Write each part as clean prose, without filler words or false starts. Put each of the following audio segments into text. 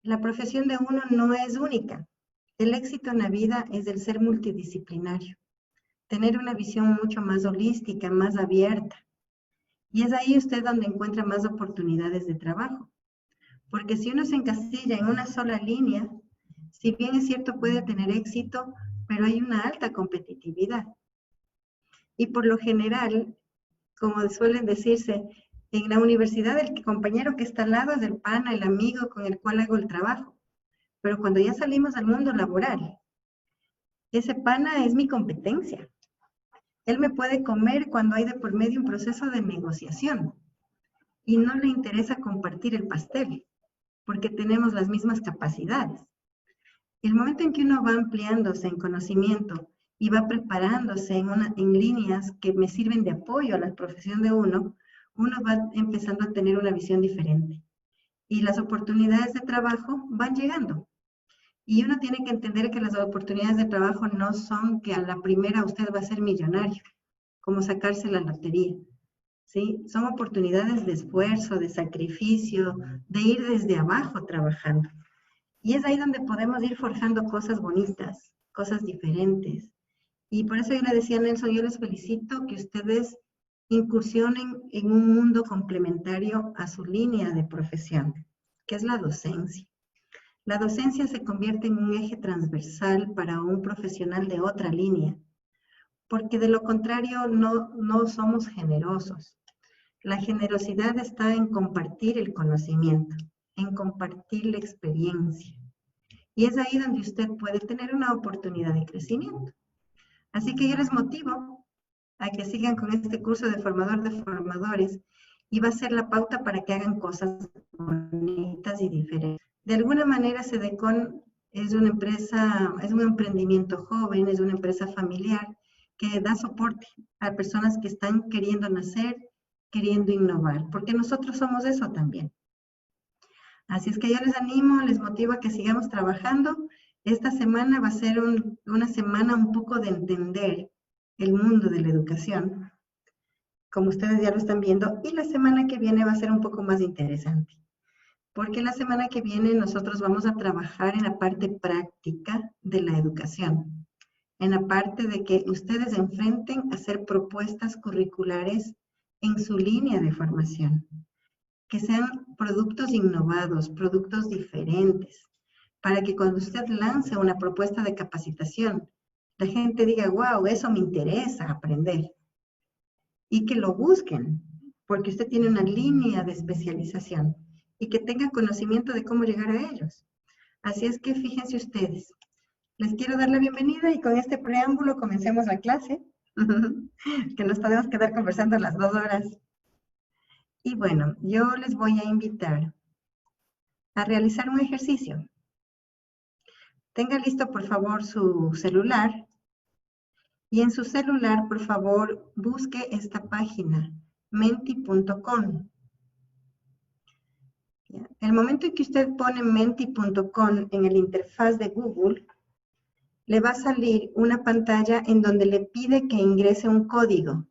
La profesión de uno no es única. El éxito en la vida es el ser multidisciplinario, tener una visión mucho más holística, más abierta. Y es ahí usted donde encuentra más oportunidades de trabajo. Porque si uno se encasilla en una sola línea, si bien es cierto puede tener éxito, pero hay una alta competitividad. Y por lo general, como suelen decirse, en la universidad el compañero que está al lado es el pana, el amigo con el cual hago el trabajo. Pero cuando ya salimos al mundo laboral, ese pana es mi competencia. Él me puede comer cuando hay de por medio un proceso de negociación y no le interesa compartir el pastel porque tenemos las mismas capacidades. El momento en que uno va ampliándose en conocimiento y va preparándose en líneas que me sirven de apoyo a la profesión de uno va empezando a tener una visión diferente. Y las oportunidades de trabajo van llegando. Y uno tiene que entender que las oportunidades de trabajo no son que a la primera usted va a ser millonario, como sacarse la lotería. ¿Sí? Son oportunidades de esfuerzo, de sacrificio, de ir desde abajo trabajando. Y es ahí donde podemos ir forjando cosas bonitas, cosas diferentes. Y por eso yo le decía a Nelson, yo les felicito que ustedes incursionen en un mundo complementario a su línea de profesión, que es la docencia. La docencia se convierte en un eje transversal para un profesional de otra línea, porque de lo contrario no somos generosos. La generosidad está en compartir el conocimiento, en compartir la experiencia. Y es ahí donde usted puede tener una oportunidad de crecimiento. Así que yo les motivo a que sigan con este curso de formador de formadores y va a ser la pauta para que hagan cosas bonitas y diferentes. De alguna manera, Sedecon es una empresa, es un emprendimiento joven, es una empresa familiar que da soporte a personas que están queriendo nacer, queriendo innovar, porque nosotros somos eso también. Así es que yo les animo, les motivo a que sigamos trabajando. Esta semana va a ser una semana un poco de entender el mundo de la educación, como ustedes ya lo están viendo, y la semana que viene va a ser un poco más interesante, porque la semana que viene nosotros vamos a trabajar en la parte práctica de la educación, en la parte de que ustedes se enfrenten a hacer propuestas curriculares en su línea de formación, que sean productos innovados, productos diferentes, para que cuando usted lance una propuesta de capacitación, la gente diga, wow, eso me interesa aprender. Y que lo busquen, porque usted tiene una línea de especialización y que tenga conocimiento de cómo llegar a ellos. Así es que fíjense ustedes. Les quiero dar la bienvenida y con este preámbulo comencemos la clase, que nos podemos quedar conversando las 2 horas. Y bueno, yo les voy a invitar a realizar un ejercicio. Tenga listo, por favor, su celular. Y en su celular, por favor, busque esta página, menti.com. El momento en que usted pone menti.com en el interfaz de Google, le va a salir una pantalla en donde le pide que ingrese un código.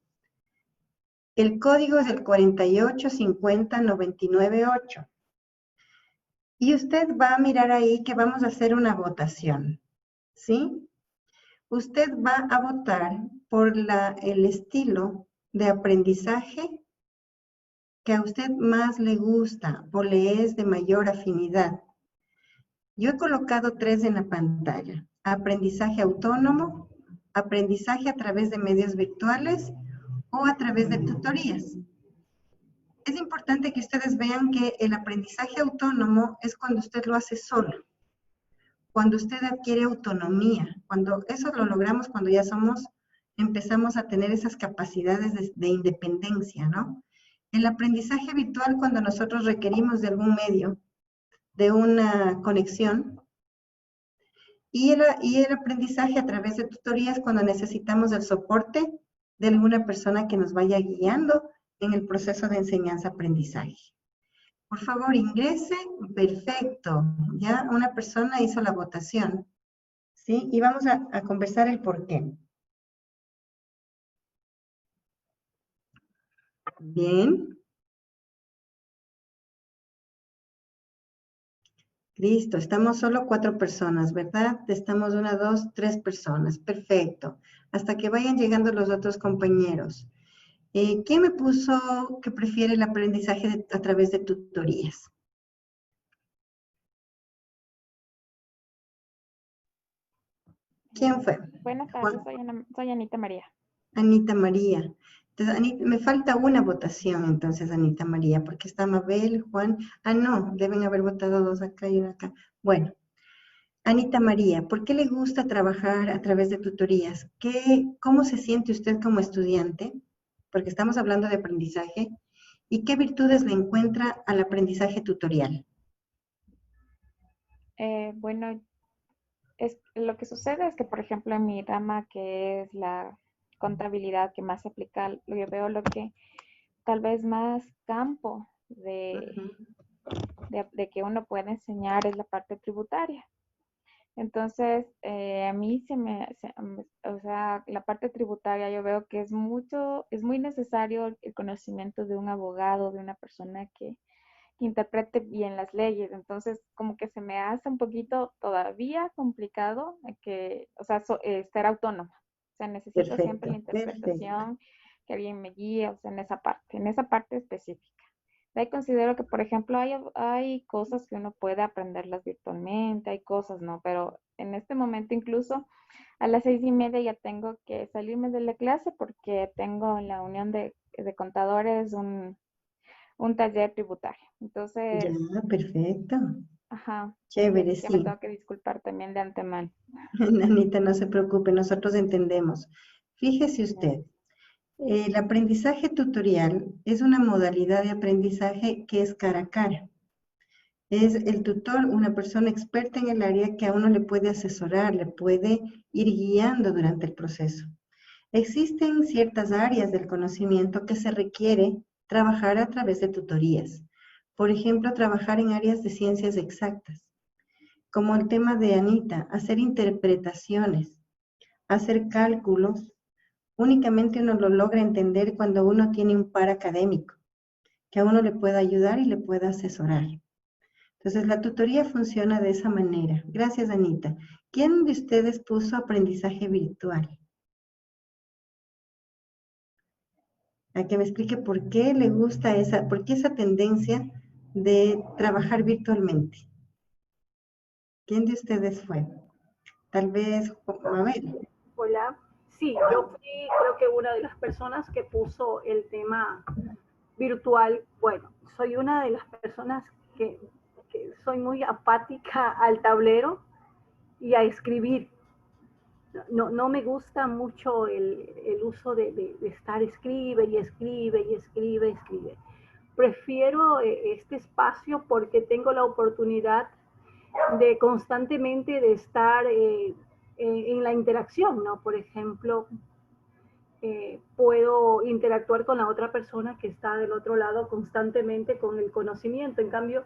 El código es el 4850998. Y usted va a mirar ahí que vamos a hacer una votación, ¿sí? Usted va a votar por el estilo de aprendizaje que a usted más le gusta o le es de mayor afinidad. Yo he colocado 3 en la pantalla: aprendizaje autónomo, aprendizaje a través de medios virtuales o a través de tutorías. Es importante que ustedes vean que el aprendizaje autónomo es cuando usted lo hace solo, cuando usted adquiere autonomía, cuando eso lo logramos cuando ya empezamos a tener esas capacidades de independencia, ¿no? El aprendizaje virtual, cuando nosotros requerimos de algún medio, de una conexión, y el aprendizaje a través de tutorías, cuando necesitamos el soporte de alguna persona que nos vaya guiando en el proceso de enseñanza-aprendizaje. Por favor, ingrese. Perfecto. Ya una persona hizo la votación, ¿sí? Y vamos a conversar el por qué. Bien. Listo, estamos solo 4 personas, ¿verdad? Estamos 1, 2, 3 personas. Perfecto. Hasta que vayan llegando los otros compañeros. ¿Quién me puso que prefiere el aprendizaje a través de tutorías? ¿Quién fue? Buenas tardes, Juan, soy Anita María. Anita María. Entonces, me falta una votación, entonces, Anita María, porque está Mabel, Juan. Ah, no, deben haber votado 2 acá y 1 acá. Bueno, Anita María, ¿por qué le gusta trabajar a través de tutorías? ¿Cómo se siente usted como estudiante? Porque estamos hablando de aprendizaje. ¿Y qué virtudes le encuentra al aprendizaje tutorial? Bueno, lo que sucede es que, por ejemplo, en mi rama, que es la contabilidad que más se aplica, yo veo lo que tal vez más campo Ujú. de que uno puede enseñar es la parte tributaria. Entonces, a mí o sea, la parte tributaria yo veo que es muy necesario el conocimiento de un abogado, de una persona que interprete bien las leyes. Entonces, como que se me hace un poquito todavía complicado o sea, ser autónoma. O sea, necesito siempre la Perfecto, perfecto. interpretación, que alguien me guíe, o sea, en esa parte específica. De ahí considero que, por ejemplo, hay cosas que uno puede aprenderlas virtualmente, hay cosas, ¿no? Pero en este momento incluso a las 6:30 ya tengo que salirme de la clase porque tengo en la Unión de Contadores un taller tributario. Entonces, Ya, perfecto. ajá, Chévere, ya me sí. tengo que disculpar también de antemano. Anita, no se preocupe, nosotros entendemos. Fíjese usted, el aprendizaje tutorial es una modalidad de aprendizaje que es cara a cara. Es el tutor, una persona experta en el área que a uno le puede asesorar, le puede ir guiando durante el proceso. Existen ciertas áreas del conocimiento que se requiere trabajar a través de tutorías. Por ejemplo, trabajar en áreas de ciencias exactas, como el tema de Anita, hacer interpretaciones, hacer cálculos. Únicamente uno lo logra entender cuando uno tiene un par académico, que a uno le pueda ayudar y le pueda asesorar. Entonces, la tutoría funciona de esa manera. Gracias, Anita. ¿Quién de ustedes puso aprendizaje virtual? A que me explique por qué le gusta por qué esa tendencia de trabajar virtualmente. ¿Quién de ustedes fue? Tal vez, Mabel. Hola, sí, yo fui creo que una de las personas que puso el tema virtual. Bueno, soy una de las personas que soy muy apática al tablero y a escribir. No me gusta mucho el uso de estar escribe y escribe y escribe, escribe. Prefiero este espacio porque tengo la oportunidad de constantemente de estar en la interacción, ¿no? Por ejemplo, puedo interactuar con la otra persona que está del otro lado constantemente con el conocimiento. En cambio,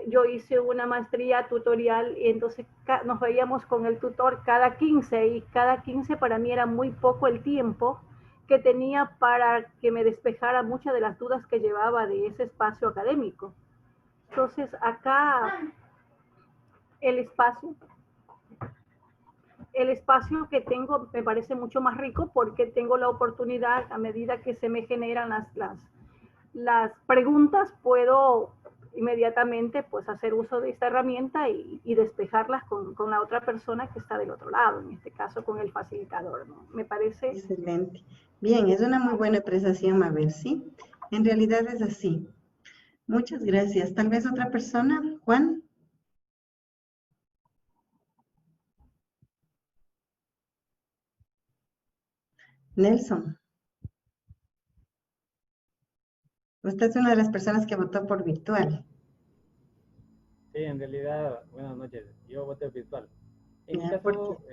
yo hice una maestría tutorial y entonces nos veíamos con el tutor cada 15 y cada 15 para mí era muy poco el tiempo que tenía para que me despejara muchas de las dudas que llevaba de ese espacio académico. Entonces, acá el espacio el espacio que tengo me parece mucho más rico porque tengo la oportunidad, a medida que se me generan las preguntas, puedo inmediatamente pues hacer uso de esta herramienta y despejarlas con la otra persona que está del otro lado, en este caso con el facilitador, ¿no? Me parece Excelente. Bien, es una muy buena apreciación, Mabel, ¿sí? En realidad es así. Muchas gracias. Tal vez otra persona, Juan, Nelson. Usted es una de las personas que votó por virtual. Sí, en realidad, buenas noches. Yo voté virtual. En mi ¿Ya? ¿Por qué? caso,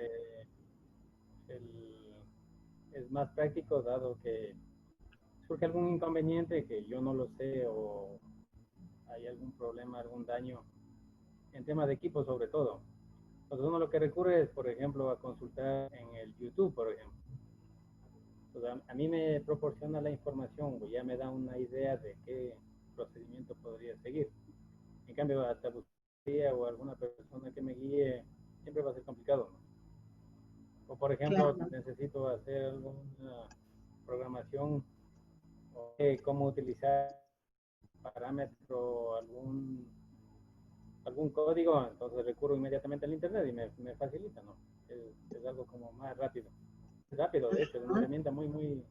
es más práctico dado que surge algún inconveniente que yo no lo sé o hay algún problema, algún daño en tema de equipo sobre todo. Entonces uno lo que recurre es, por ejemplo, a consultar en el YouTube, por ejemplo. Entonces, a mí me proporciona la información o ya me da una idea de qué procedimiento podría seguir. En cambio, hasta o alguna persona que me guíe, siempre va a ser complicado, ¿no? O por ejemplo, Claro. necesito hacer alguna programación o cómo utilizar parámetro, algún código, entonces recurro inmediatamente al internet y me facilita, ¿no? Es algo como más rápido. Rápido, de hecho, es una herramienta muy.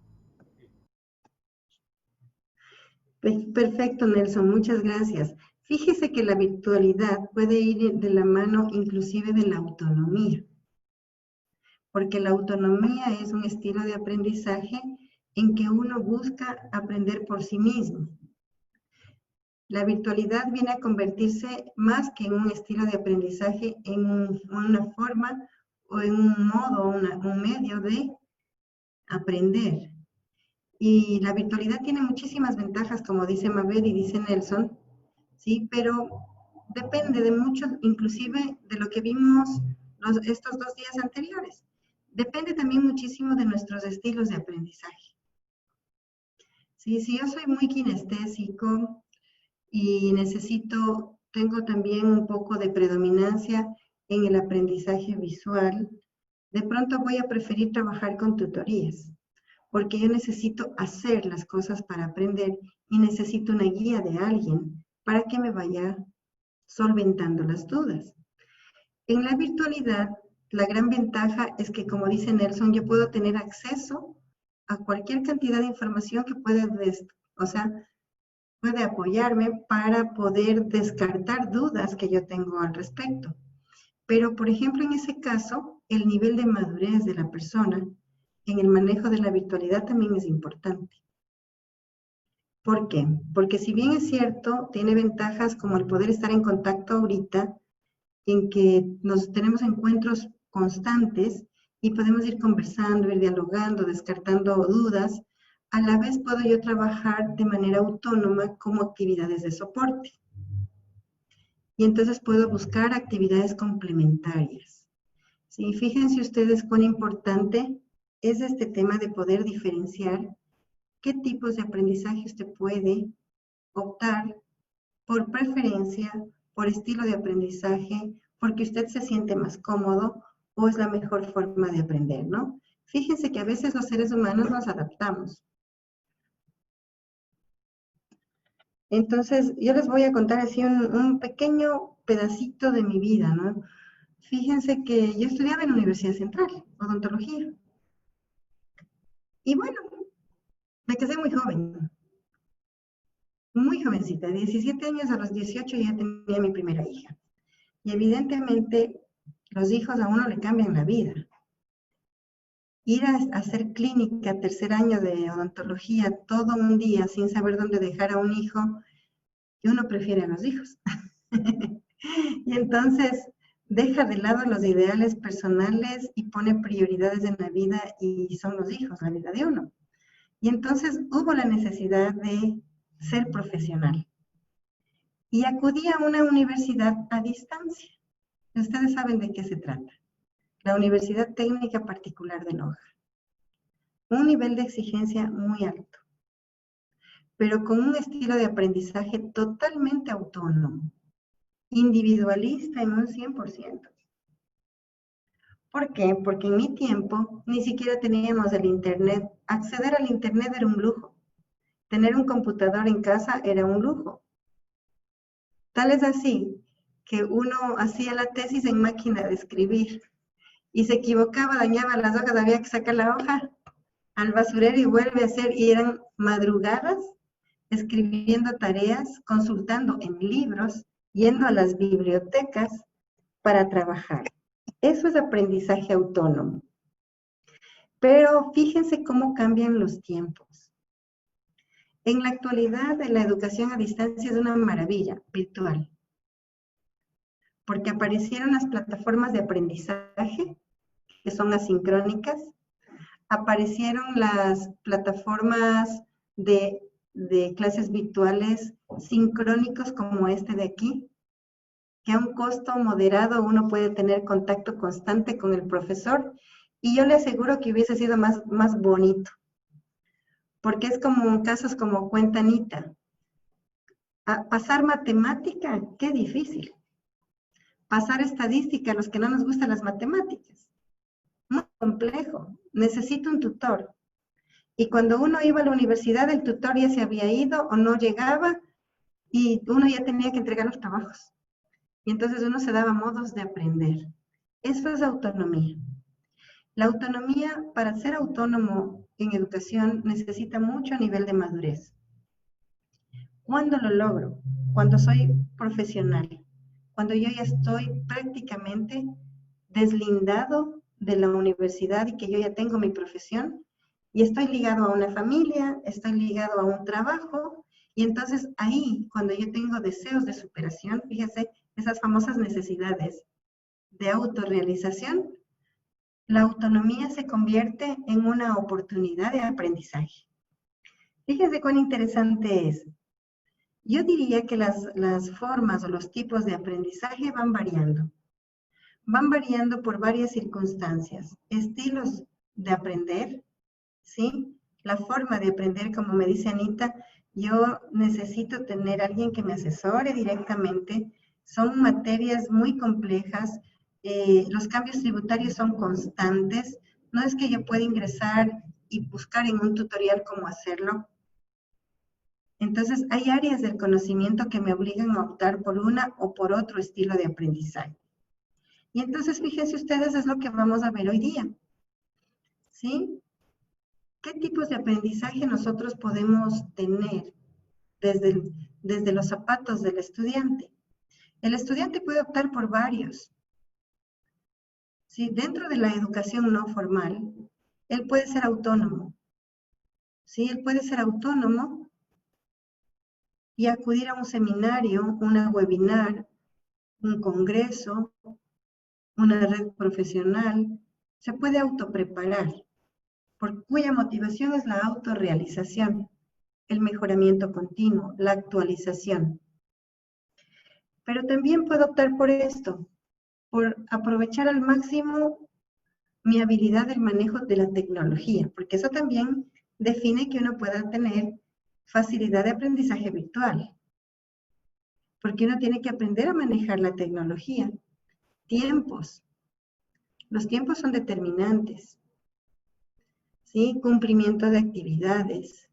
Perfecto, Nelson, muchas gracias. Fíjese que la virtualidad puede ir de la mano inclusive de la autonomía, porque la autonomía es un estilo de aprendizaje en que uno busca aprender por sí mismo. La virtualidad viene a convertirse más que en un estilo de aprendizaje en una forma o en un modo, un medio de aprender. Y la virtualidad tiene muchísimas ventajas, como dice Mabel y dice Nelson, ¿sí? Pero depende de mucho, inclusive de lo que vimos estos 2 días anteriores. Depende también muchísimo de nuestros estilos de aprendizaje. ¿Sí? Si yo soy muy kinestésico y tengo también un poco de predominancia en el aprendizaje visual, de pronto voy a preferir trabajar con tutorías, porque yo necesito hacer las cosas para aprender y necesito una guía de alguien para que me vaya solventando las dudas. En la virtualidad, la gran ventaja es que, como dice Nelson, yo puedo tener acceso a cualquier cantidad de información que puede apoyarme para poder descartar dudas que yo tengo al respecto. Pero, por ejemplo, en ese caso, el nivel de madurez de la persona en el manejo de la virtualidad también es importante. ¿Por qué? Porque si bien es cierto, tiene ventajas como el poder estar en contacto ahorita, en que nos tenemos encuentros constantes y podemos ir conversando, ir dialogando, descartando dudas, a la vez puedo yo trabajar de manera autónoma como actividades de soporte. Y entonces puedo buscar actividades complementarias. ¿Sí? Fíjense ustedes cuán importante es este tema de poder diferenciar qué tipos de aprendizaje usted puede optar por preferencia, por estilo de aprendizaje, porque usted se siente más cómodo o es la mejor forma de aprender, ¿no? Fíjense que a veces los seres humanos nos adaptamos. Entonces, yo les voy a contar así un pequeño pedacito de mi vida, ¿no? Fíjense que yo estudiaba en la Universidad Central, odontología. Y bueno, me casé muy jovencita, 17 años, a los 18 ya tenía mi primera hija. Y evidentemente los hijos a uno le cambian la vida. Ir a hacer clínica, 3er año de odontología, todo un día sin saber dónde dejar a un hijo, y uno prefiere a los hijos. Y entonces deja de lado los ideales personales y pone prioridades en la vida y son los hijos, la vida de uno. Y entonces hubo la necesidad de ser profesional. Y acudí a una universidad a distancia. Ustedes saben de qué se trata. La Universidad Técnica Particular de Loja. Un nivel de exigencia muy alto, pero con un estilo de aprendizaje totalmente autónomo, individualista en un 100%. ¿Por qué? Porque en mi tiempo ni siquiera teníamos el internet. Acceder al internet era un lujo. Tener un computador en casa era un lujo. Tal es así que uno hacía la tesis en máquina de escribir y se equivocaba, dañaba las hojas, había que sacar la hoja al basurero y vuelve a hacer, y eran madrugadas escribiendo tareas, consultando en libros, yendo a las bibliotecas para trabajar. Eso es aprendizaje autónomo. Pero fíjense cómo cambian los tiempos. En la actualidad, la educación a distancia es una maravilla virtual, porque aparecieron las plataformas de aprendizaje que son asincrónicas, aparecieron las plataformas de clases virtuales sincrónicos como este de aquí, que a un costo moderado uno puede tener contacto constante con el profesor, y yo le aseguro que hubiese sido más bonito, porque es como casos como cuenta Anita. Pasar matemática, qué difícil. pasar estadística a los que no nos gustan las matemáticas. Muy complejo. Necesito un tutor. Y cuando uno iba a la universidad, el tutor ya se había ido o no llegaba y uno ya tenía que entregar los trabajos. Y entonces uno se daba modos de aprender. Eso es autonomía. La autonomía, para ser autónomo en educación, necesita mucho nivel de madurez. ¿Cuándo lo logro? Cuando soy profesional. Cuando yo ya estoy prácticamente deslindado de la universidad y que yo ya tengo mi profesión y estoy ligado a una familia, estoy ligado a un trabajo y entonces ahí, cuando yo tengo deseos de superación, fíjese, esas famosas necesidades de autorrealización, la autonomía se convierte en una oportunidad de aprendizaje. Fíjese cuán interesante es. Yo diría que las formas o los tipos de aprendizaje van variando. Van variando por varias circunstancias. Estilos de aprender, ¿sí? La forma de aprender, como me dice Anita, yo necesito tener a alguien que me asesore directamente. Son materias muy complejas. Los cambios tributarios son constantes. No es que yo pueda ingresar y buscar en un tutorial cómo hacerlo. Entonces, hay áreas del conocimiento que me obligan a optar por una o por otro estilo de aprendizaje. Y entonces, fíjense ustedes, es lo que vamos a ver hoy día. ¿Sí? ¿Qué tipos de aprendizaje nosotros podemos tener desde los zapatos del estudiante? El estudiante puede optar por varios. ¿Sí? Dentro de la educación no formal, él puede ser autónomo. ¿Sí? Él puede ser autónomo y acudir a un seminario, una webinar, un congreso, una red profesional. Se puede autopreparar, por cuya motivación es la autorrealización, el mejoramiento continuo, la actualización. Pero también puedo optar por esto, por aprovechar al máximo mi habilidad del manejo de la tecnología, porque eso también define que uno pueda tener facilidad de aprendizaje virtual, porque uno tiene que aprender a manejar la tecnología. Tiempos. Los tiempos son determinantes. ¿Sí? Cumplimiento de actividades.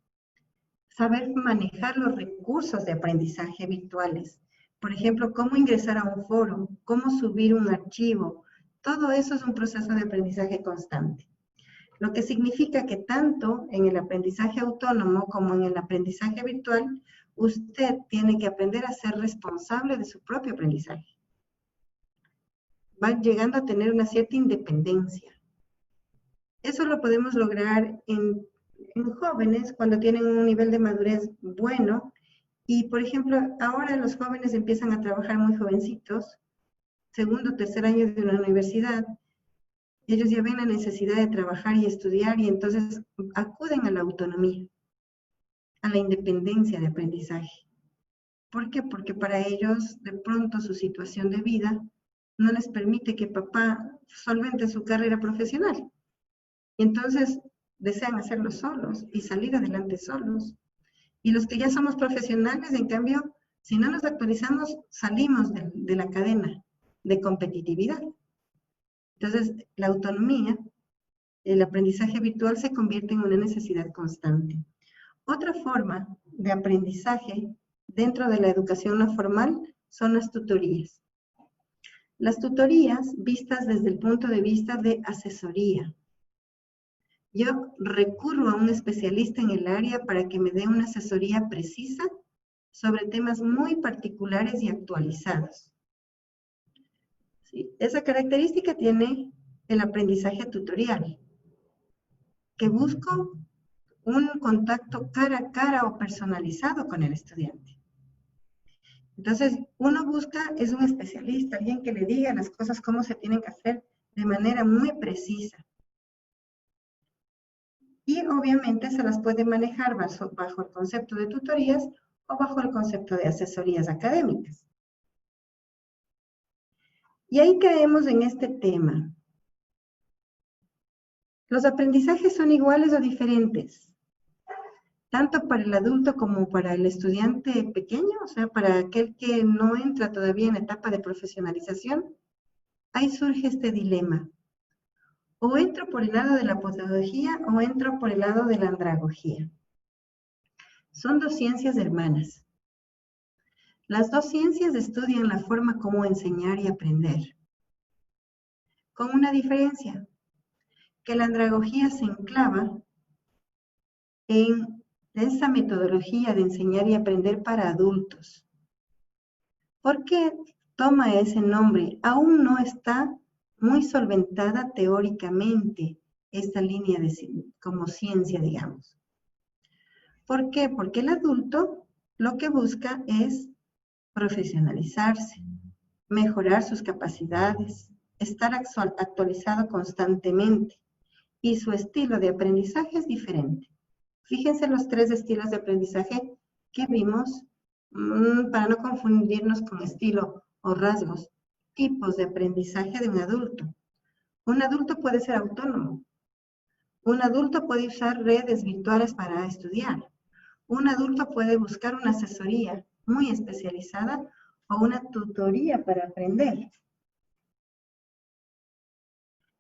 Saber manejar los recursos de aprendizaje virtuales. Por ejemplo, cómo ingresar a un foro, cómo subir un archivo. Todo eso es un proceso de aprendizaje constante. Lo que significa que tanto en el aprendizaje autónomo como en el aprendizaje virtual, usted tiene que aprender a ser responsable de su propio aprendizaje. Va llegando a tener una cierta independencia. Eso lo podemos lograr en jóvenes cuando tienen un nivel de madurez bueno. Y, por ejemplo, ahora los jóvenes empiezan a trabajar muy jovencitos, segundo o tercer año de una universidad. Ellos ya ven la necesidad de trabajar y estudiar y entonces acuden a la autonomía, a la independencia de aprendizaje. ¿Por qué? Porque para ellos, de pronto, su situación de vida no les permite que papá solvente su carrera profesional. Y entonces desean hacerlo solos y salir adelante solos. Y los que ya somos profesionales, en cambio, si no nos actualizamos, salimos de la cadena de competitividad. Entonces, la autonomía, el aprendizaje virtual se convierte en una necesidad constante. Otra forma de aprendizaje dentro de la educación no formal son las tutorías. Las tutorías vistas desde el punto de vista de asesoría. Yo recurro a un especialista en el área para que me dé una asesoría precisa sobre temas muy particulares y actualizados. ¿Sí? Esa característica tiene el aprendizaje tutorial, que busco un contacto cara a cara o personalizado con el estudiante. Entonces, uno busca, es un especialista, alguien que le diga las cosas cómo se tienen que hacer de manera muy precisa. Y obviamente se las puede manejar bajo el concepto de tutorías o bajo el concepto de asesorías académicas. Y ahí caemos en este tema. ¿Los aprendizajes son iguales o diferentes? tanto para el adulto como para el estudiante pequeño, o sea, para aquel que no entra todavía en etapa de profesionalización, ahí surge este dilema. O entro por el lado de la pedagogía o entro por el lado de la andragogía. Son dos ciencias hermanas. Las dos ciencias estudian la forma como enseñar y aprender. Con una diferencia, que la andragogía se enclava en esa metodología de enseñar y aprender para adultos. ¿Por qué toma ese nombre? Aún no está muy solventada teóricamente esta línea como ciencia, digamos. ¿Por qué? Porque el adulto lo que busca es profesionalizarse, mejorar sus capacidades, estar actualizado constantemente y su estilo de aprendizaje es diferente. Fíjense los 3 estilos de aprendizaje que vimos, para no confundirnos con estilo o rasgos, tipos de aprendizaje de un adulto. Un adulto puede ser autónomo. Un adulto puede usar redes virtuales para estudiar. Un adulto puede buscar una asesoría muy especializada o una tutoría para aprender.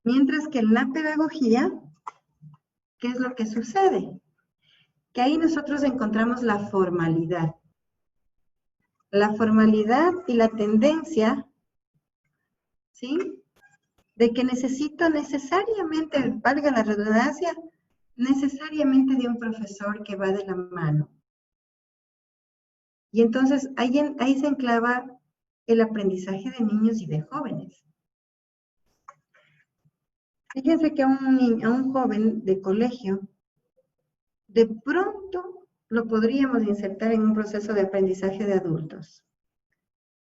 Mientras que en la pedagogía, ¿qué es lo que sucede? Que ahí nosotros encontramos la formalidad. La formalidad y la tendencia, ¿sí? De que necesito necesariamente, valga la redundancia, necesariamente de un profesor que va de la mano. Y entonces ahí se enclava el aprendizaje de niños y de jóvenes. Fíjense que a un joven de colegio, de pronto lo podríamos insertar en un proceso de aprendizaje de adultos.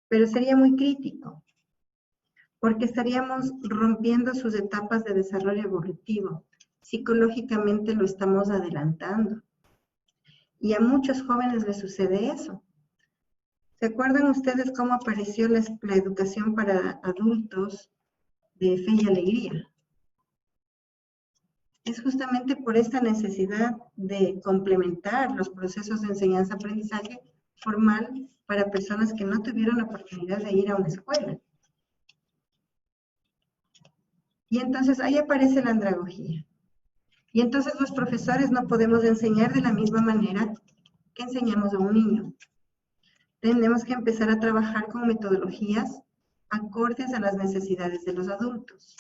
Pero sería muy crítico, porque estaríamos rompiendo sus etapas de desarrollo evolutivo. Psicológicamente lo estamos adelantando. Y a muchos jóvenes les sucede eso. ¿Se acuerdan ustedes cómo apareció la educación para adultos de Fe y Alegría? Es justamente por esta necesidad de complementar los procesos de enseñanza-aprendizaje formal para personas que no tuvieron la oportunidad de ir a una escuela. Y entonces ahí aparece la andragogía. Y entonces los profesores no podemos enseñar de la misma manera que enseñamos a un niño. Tenemos que empezar a trabajar con metodologías acordes a las necesidades de los adultos.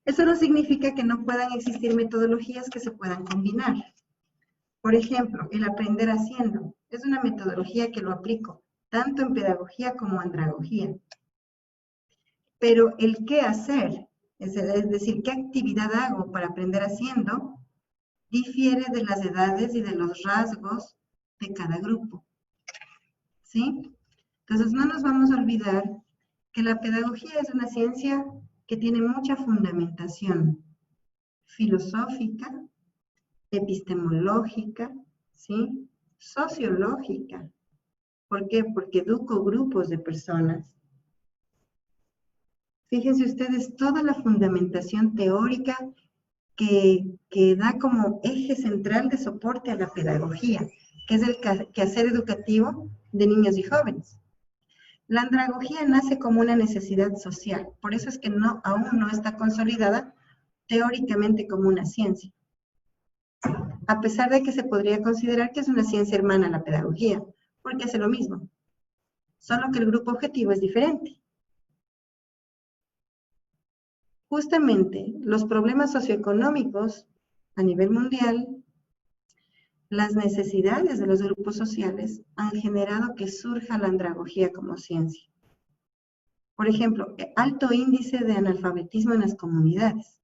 Eso no significa que no puedan existir metodologías que se puedan combinar. Por ejemplo, el aprender haciendo es una metodología que lo aplico tanto en pedagogía como en andragogía. Pero el qué hacer, es decir, qué actividad hago para aprender haciendo, difiere de las edades y de los rasgos de cada grupo. ¿Sí? Entonces no nos vamos a olvidar que la pedagogía es una ciencia que tiene mucha fundamentación filosófica, epistemológica, ¿sí? Sociológica. ¿Por qué? Porque educo grupos de personas. Fíjense ustedes toda la fundamentación teórica que da como eje central de soporte a la pedagogía, que es el quehacer educativo de niños y jóvenes. La andragogía nace como una necesidad social, por eso es que aún no está consolidada teóricamente como una ciencia. A pesar de que se podría considerar que es una ciencia hermana a la pedagogía, porque hace lo mismo, solo que el grupo objetivo es diferente. Justamente los problemas socioeconómicos a nivel mundial, las necesidades de los grupos sociales han generado que surja la andragogía como ciencia. Por ejemplo, alto índice de analfabetismo en las comunidades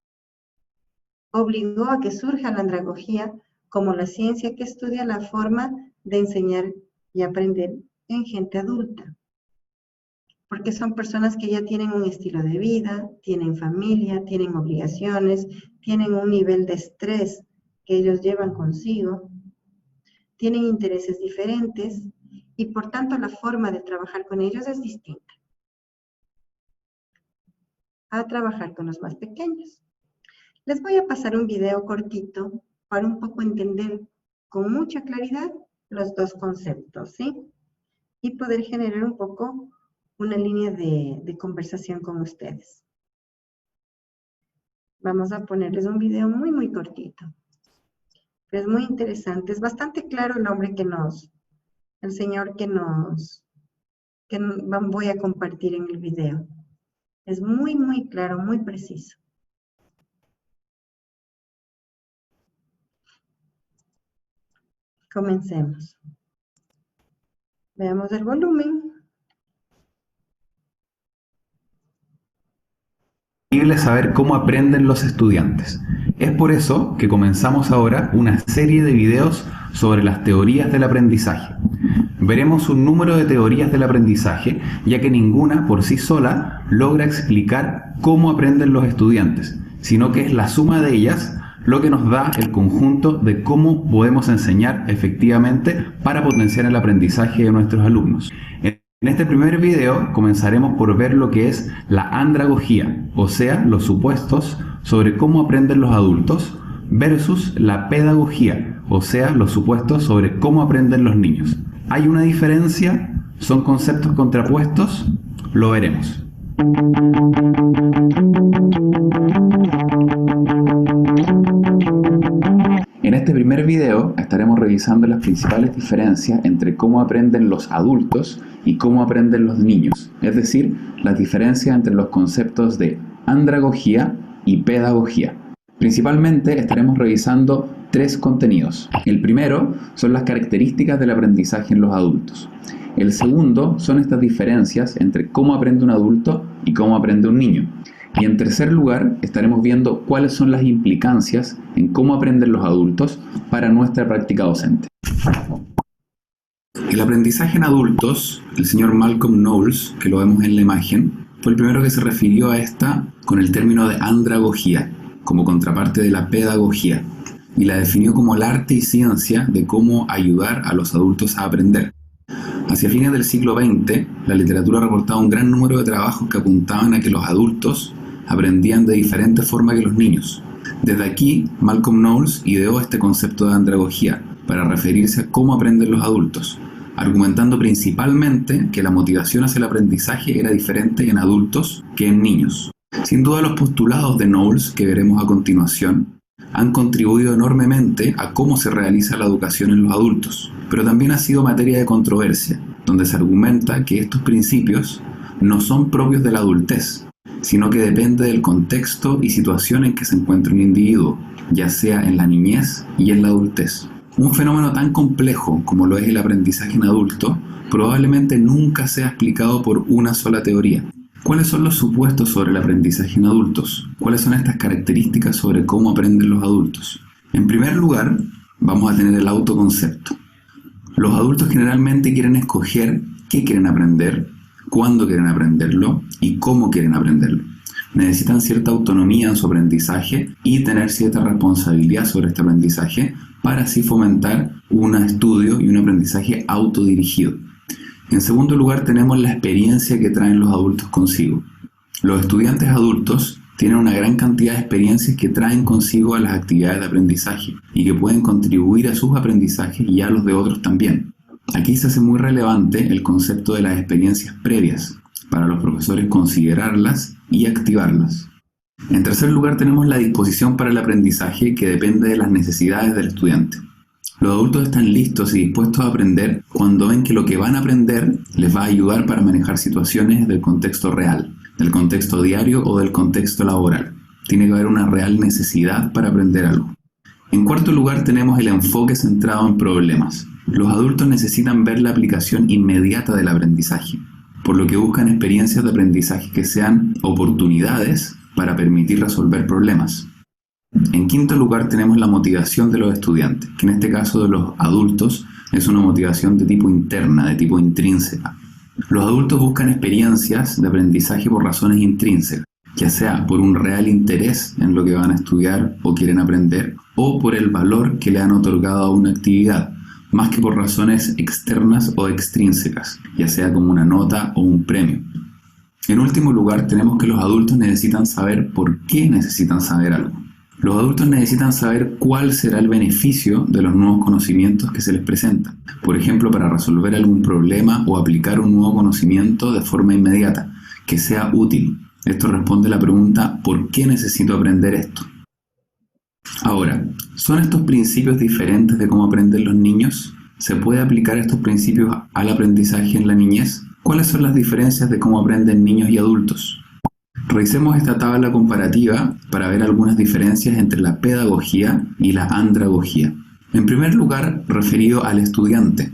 obligó a que surja la andragogía como la ciencia que estudia la forma de enseñar y aprender en gente adulta. Porque son personas que ya tienen un estilo de vida, tienen familia, tienen obligaciones, tienen un nivel de estrés que ellos llevan consigo, tienen intereses diferentes y por tanto la forma de trabajar con ellos es distinta a trabajar con los más pequeños. Les voy a pasar un video cortito para un poco entender con mucha claridad los dos conceptos, ¿sí? Y poder generar un poco una línea de conversación con ustedes. Vamos a ponerles un video muy, muy cortito. Pero es muy interesante. Es bastante claro el hombre el señor que voy a compartir en el video. Es muy, muy claro, muy preciso. Comencemos. Veamos el volumen. Saber cómo aprenden los estudiantes. Es por eso que comenzamos ahora una serie de videos sobre las teorías del aprendizaje. Veremos un número de teorías del aprendizaje, ya que ninguna por sí sola logra explicar cómo aprenden los estudiantes, sino que es la suma de ellas lo que nos da el conjunto de cómo podemos enseñar efectivamente para potenciar el aprendizaje de nuestros alumnos. En este primer video comenzaremos por ver lo que es la andragogía, o sea, los supuestos sobre cómo aprenden los adultos, versus la pedagogía, o sea, los supuestos sobre cómo aprenden los niños. ¿Hay una diferencia? ¿Son conceptos contrapuestos? Lo veremos. En este primer video estaremos revisando las principales diferencias entre cómo aprenden los adultos y cómo aprenden los niños, es decir, las diferencias entre los conceptos de andragogía y pedagogía. Principalmente estaremos revisando tres contenidos. El primero son las características del aprendizaje en los adultos. El segundo son estas diferencias entre cómo aprende un adulto y cómo aprende un niño. Y en tercer lugar, estaremos viendo cuáles son las implicancias en cómo aprenden los adultos para nuestra práctica docente. El aprendizaje en adultos, el señor Malcolm Knowles, que lo vemos en la imagen, fue el primero que se refirió a esta con el término de andragogía, como contraparte de la pedagogía, y la definió como el arte y ciencia de cómo ayudar a los adultos a aprender. Hacia fines del siglo XX, la literatura reportaba un gran número de trabajos que apuntaban a que los adultos aprendían de diferente forma que los niños. Desde aquí, Malcolm Knowles ideó este concepto de andragogía para referirse a cómo aprenden los adultos, argumentando principalmente que la motivación hacia el aprendizaje era diferente en adultos que en niños. Sin duda, los postulados de Knowles, que veremos a continuación, han contribuido enormemente a cómo se realiza la educación en los adultos, pero también ha sido materia de controversia, donde se argumenta que estos principios no son propios de la adultez, sino que depende del contexto y situación en que se encuentra un individuo, ya sea en la niñez y en la adultez. Un fenómeno tan complejo como lo es el aprendizaje en adulto probablemente nunca sea explicado por una sola teoría. ¿Cuáles son los supuestos sobre el aprendizaje en adultos? ¿Cuáles son estas características sobre cómo aprenden los adultos? En primer lugar, vamos a tener el autoconcepto. Los adultos generalmente quieren escoger qué quieren aprender, cuándo quieren aprenderlo y cómo quieren aprenderlo. Necesitan cierta autonomía en su aprendizaje y tener cierta responsabilidad sobre este aprendizaje para así fomentar un estudio y un aprendizaje autodirigido. En segundo lugar, tenemos la experiencia que traen los adultos consigo. Los estudiantes adultos tienen una gran cantidad de experiencias que traen consigo a las actividades de aprendizaje y que pueden contribuir a sus aprendizajes y a los de otros también. Aquí se hace muy relevante el concepto de las experiencias previas, para los profesores considerarlas y activarlas. En tercer lugar, tenemos la disposición para el aprendizaje, que depende de las necesidades del estudiante. Los adultos están listos y dispuestos a aprender cuando ven que lo que van a aprender les va a ayudar para manejar situaciones del contexto real, del contexto diario o del contexto laboral. Tiene que haber una real necesidad para aprender algo. En cuarto lugar, tenemos el enfoque centrado en problemas. Los adultos necesitan ver la aplicación inmediata del aprendizaje, por lo que buscan experiencias de aprendizaje que sean oportunidades para permitir resolver problemas. En quinto lugar, tenemos la motivación de los estudiantes, que en este caso de los adultos es una motivación de tipo interna, de tipo intrínseca. Los adultos buscan experiencias de aprendizaje por razones intrínsecas, ya sea por un real interés en lo que van a estudiar o quieren aprender, o por el valor que le han otorgado a una actividad, más que por razones externas o extrínsecas, ya sea como una nota o un premio. En último lugar, tenemos que los adultos necesitan saber por qué necesitan saber algo. Los adultos necesitan saber cuál será el beneficio de los nuevos conocimientos que se les presentan. Por ejemplo, para resolver algún problema o aplicar un nuevo conocimiento de forma inmediata, que sea útil. Esto responde a la pregunta, ¿por qué necesito aprender esto? Ahora, ¿son estos principios diferentes de cómo aprenden los niños? ¿Se puede aplicar estos principios al aprendizaje en la niñez? ¿Cuáles son las diferencias de cómo aprenden niños y adultos? Revisemos esta tabla comparativa para ver algunas diferencias entre la pedagogía y la andragogía. En primer lugar, referido al estudiante.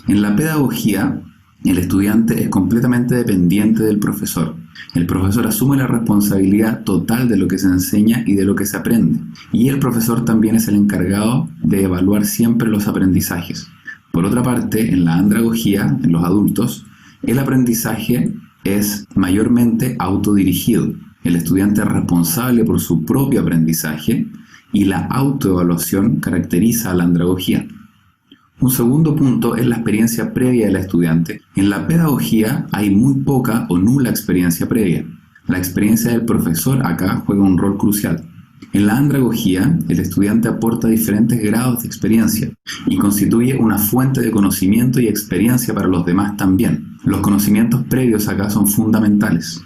En la pedagogía, el estudiante es completamente dependiente del profesor. El profesor asume la responsabilidad total de lo que se enseña y de lo que se aprende. Y el profesor también es el encargado de evaluar siempre los aprendizajes. Por otra parte, en la andragogía, en los adultos, el aprendizaje es mayormente autodirigido. El estudiante es responsable por su propio aprendizaje y la autoevaluación caracteriza a la andragogía. Un segundo punto es la experiencia previa del estudiante. En la pedagogía hay muy poca o nula experiencia previa. La experiencia del profesor acá juega un rol crucial. En la andragogía, el estudiante aporta diferentes grados de experiencia y constituye una fuente de conocimiento y experiencia para los demás también. Los conocimientos previos acá son fundamentales.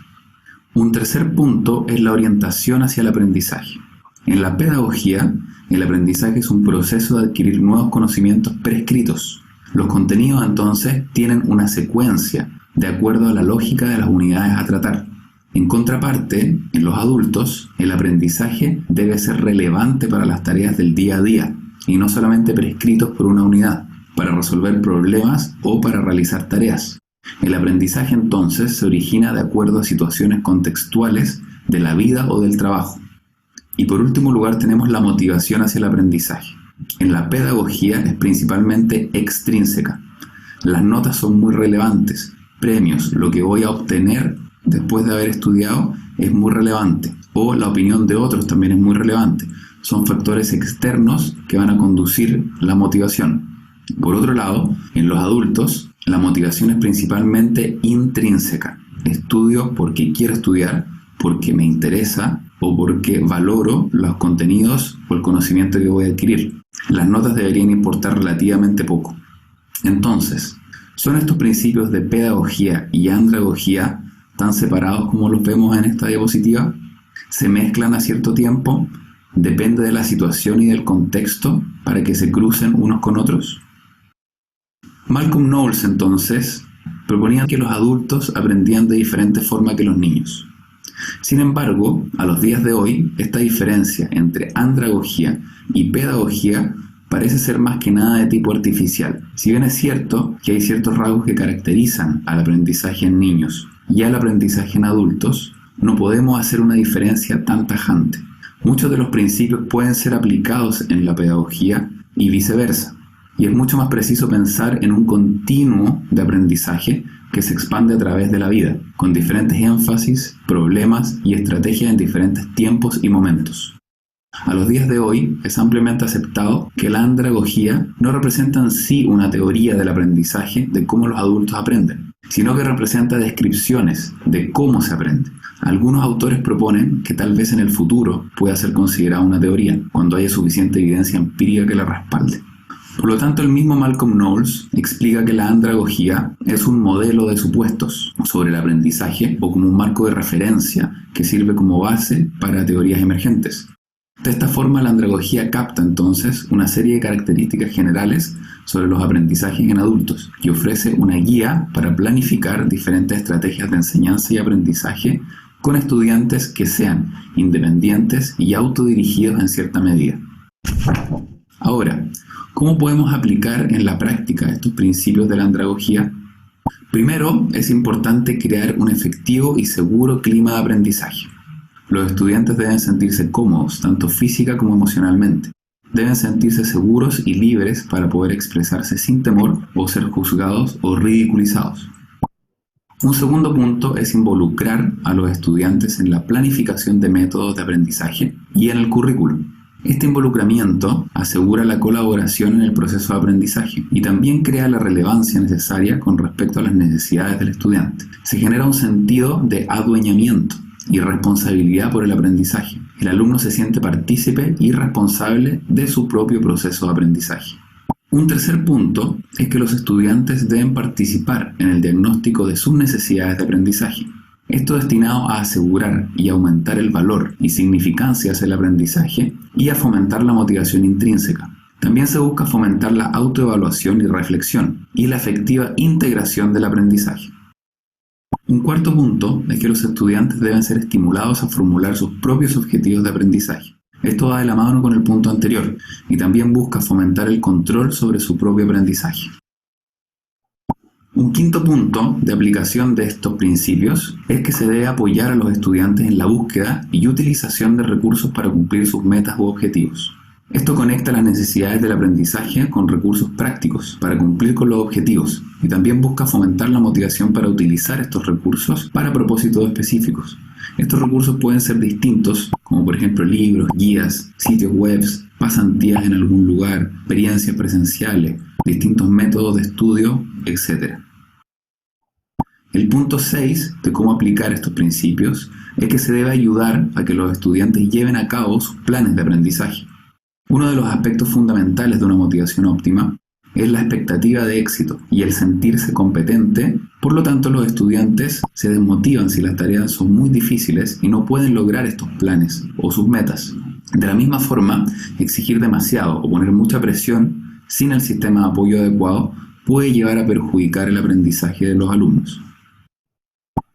Un tercer punto es la orientación hacia el aprendizaje. En la pedagogía, el aprendizaje es un proceso de adquirir nuevos conocimientos prescritos. Los contenidos entonces tienen una secuencia de acuerdo a la lógica de las unidades a tratar. En contraparte, en los adultos, el aprendizaje debe ser relevante para las tareas del día a día y no solamente prescritos por una unidad, para resolver problemas o para realizar tareas. El aprendizaje entonces se origina de acuerdo a situaciones contextuales de la vida o del trabajo. Y por último lugar tenemos la motivación hacia el aprendizaje. En la pedagogía es principalmente extrínseca. Las notas son muy relevantes, premios, lo que voy a obtener después de haber estudiado es muy relevante, o la opinión de otros también es muy relevante. Son factores externos que van a conducir la motivación. Por otro lado, en los adultos, la motivación es principalmente intrínseca. Estudio porque quiero estudiar, porque me interesa o porque valoro los contenidos o el conocimiento que voy a adquirir. Las notas deberían importar relativamente poco. Entonces, ¿son estos principios de pedagogía y andragogía tan separados como los vemos en esta diapositiva? ¿Se mezclan a cierto tiempo? ¿Depende de la situación y del contexto para que se crucen unos con otros? Malcolm Knowles entonces proponía que los adultos aprendían de diferente forma que los niños. Sin embargo, a los días de hoy, esta diferencia entre andragogía y pedagogía parece ser más que nada de tipo artificial. Si bien es cierto que hay ciertos rasgos que caracterizan al aprendizaje en niños y al aprendizaje en adultos, no podemos hacer una diferencia tan tajante. Muchos de los principios pueden ser aplicados en la pedagogía y viceversa. Y es mucho más preciso pensar en un continuo de aprendizaje que se expande a través de la vida, con diferentes énfasis, problemas y estrategias en diferentes tiempos y momentos. A los días de hoy es ampliamente aceptado que la andragogía no representa en sí una teoría del aprendizaje de cómo los adultos aprenden, sino que representa descripciones de cómo se aprende. Algunos autores proponen que tal vez en el futuro pueda ser considerada una teoría, cuando haya suficiente evidencia empírica que la respalde. Por lo tanto, el mismo Malcolm Knowles explica que la andragogía es un modelo de supuestos sobre el aprendizaje o como un marco de referencia que sirve como base para teorías emergentes. De esta forma, la andragogía capta entonces una serie de características generales sobre los aprendizajes en adultos y ofrece una guía para planificar diferentes estrategias de enseñanza y aprendizaje con estudiantes que sean independientes y autodirigidos en cierta medida. Ahora, ¿cómo podemos aplicar en la práctica estos principios de la andragogía? Primero, es importante crear un efectivo y seguro clima de aprendizaje. Los estudiantes deben sentirse cómodos, tanto física como emocionalmente. Deben sentirse seguros y libres para poder expresarse sin temor o ser juzgados o ridiculizados. Un segundo punto es involucrar a los estudiantes en la planificación de métodos de aprendizaje y en el currículo. Este involucramiento asegura la colaboración en el proceso de aprendizaje y también crea la relevancia necesaria con respecto a las necesidades del estudiante. Se genera un sentido de adueñamiento. y responsabilidad por el aprendizaje. El alumno se siente partícipe y responsable de su propio proceso de aprendizaje. Un tercer punto es que los estudiantes deben participar en el diagnóstico de sus necesidades de aprendizaje. Esto destinado a asegurar y aumentar el valor y significancia del aprendizaje y a fomentar la motivación intrínseca. También se busca fomentar la autoevaluación y reflexión y la efectiva integración del aprendizaje. Un cuarto punto es que los estudiantes deben ser estimulados a formular sus propios objetivos de aprendizaje. Esto va de la mano con el punto anterior y también busca fomentar el control sobre su propio aprendizaje. Un quinto punto de aplicación de estos principios es que se debe apoyar a los estudiantes en la búsqueda y utilización de recursos para cumplir sus metas u objetivos. Esto conecta las necesidades del aprendizaje con recursos prácticos para cumplir con los objetivos y también busca fomentar la motivación para utilizar estos recursos para propósitos específicos. Estos recursos pueden ser distintos, como por ejemplo libros, guías, sitios web, pasantías en algún lugar, experiencias presenciales, distintos métodos de estudio, etc. El punto 6 de cómo aplicar estos principios es que se debe ayudar a que los estudiantes lleven a cabo sus planes de aprendizaje. Uno de los aspectos fundamentales de una motivación óptima es la expectativa de éxito y el sentirse competente. Por lo tanto, los estudiantes se desmotivan si las tareas son muy difíciles y no pueden lograr estos planes o sus metas. De la misma forma, exigir demasiado o poner mucha presión sin el sistema de apoyo adecuado puede llevar a perjudicar el aprendizaje de los alumnos.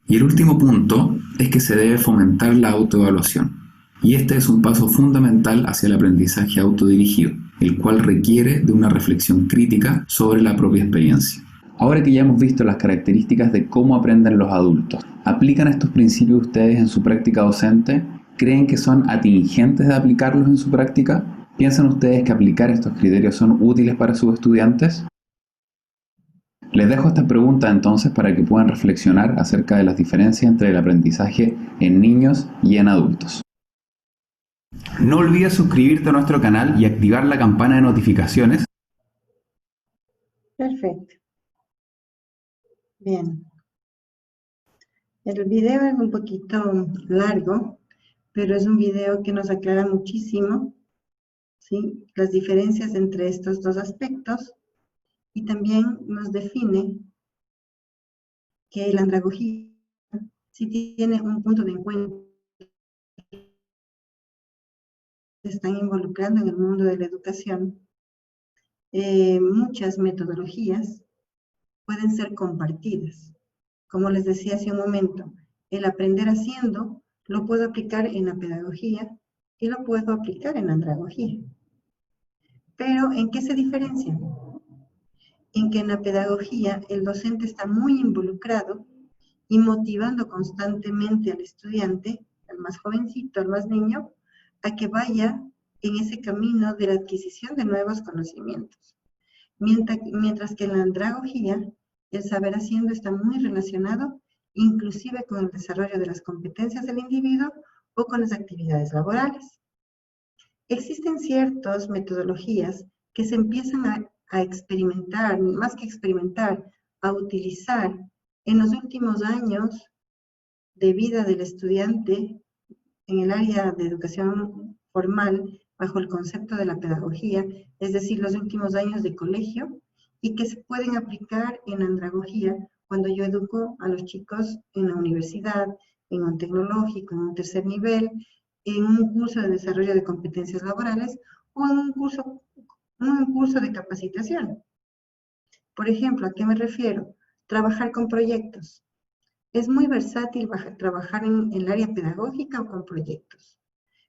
Y el último punto es que se debe fomentar la autoevaluación. Y este es un paso fundamental hacia el aprendizaje autodirigido, el cual requiere de una reflexión crítica sobre la propia experiencia. Ahora que ya hemos visto las características de cómo aprenden los adultos, ¿aplican estos principios ustedes en su práctica docente? ¿Creen que son atingentes de aplicarlos en su práctica? ¿Piensan ustedes que aplicar estos criterios son útiles para sus estudiantes? Les dejo esta pregunta entonces para que puedan reflexionar acerca de las diferencias entre el aprendizaje en niños y en adultos. No olvides suscribirte a nuestro canal y activar la campana de notificaciones. Perfecto. Bien. El video es un poquito largo, pero es un video que nos aclara muchísimo, ¿sí?, las diferencias entre estos dos aspectos y también nos define que la andragogía sí tiene un punto de encuentro. Se están involucrando en el mundo de la educación. Muchas metodologías pueden ser compartidas. Como les decía hace un momento, el aprender haciendo lo puedo aplicar en la pedagogía y lo puedo aplicar en la andragogía. Pero, ¿en qué se diferencian? En que en la pedagogía el docente está muy involucrado y motivando constantemente al estudiante, al más jovencito, al más niño, a que vaya en ese camino de la adquisición de nuevos conocimientos. Mientras que en la andragogía, el saber haciendo está muy relacionado inclusive con el desarrollo de las competencias del individuo o con las actividades laborales. Existen ciertas metodologías que se empiezan a experimentar, más que experimentar, a utilizar en los últimos años de vida del estudiante en el área de educación formal bajo el concepto de la pedagogía, es decir, los últimos años de colegio, y que se pueden aplicar en andragogía cuando yo educo a los chicos en la universidad, en un tecnológico, en un tercer nivel, en un curso de desarrollo de competencias laborales o en un curso de capacitación. Por ejemplo, ¿a qué me refiero? Trabajar con proyectos. Es muy versátil trabajar en el área pedagógica o con proyectos,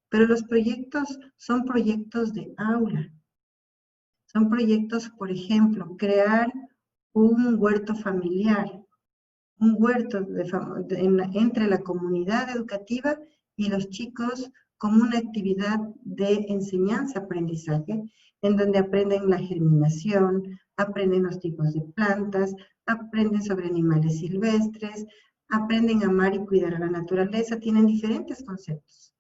pero los proyectos son proyectos de aula. Son proyectos, por ejemplo, crear un huerto familiar, un huerto entre la comunidad educativa y los chicos como una actividad de enseñanza-aprendizaje, en donde aprenden la germinación, aprenden los tipos de plantas, aprenden sobre animales silvestres, aprenden a amar y cuidar a la naturaleza, tienen diferentes conceptos.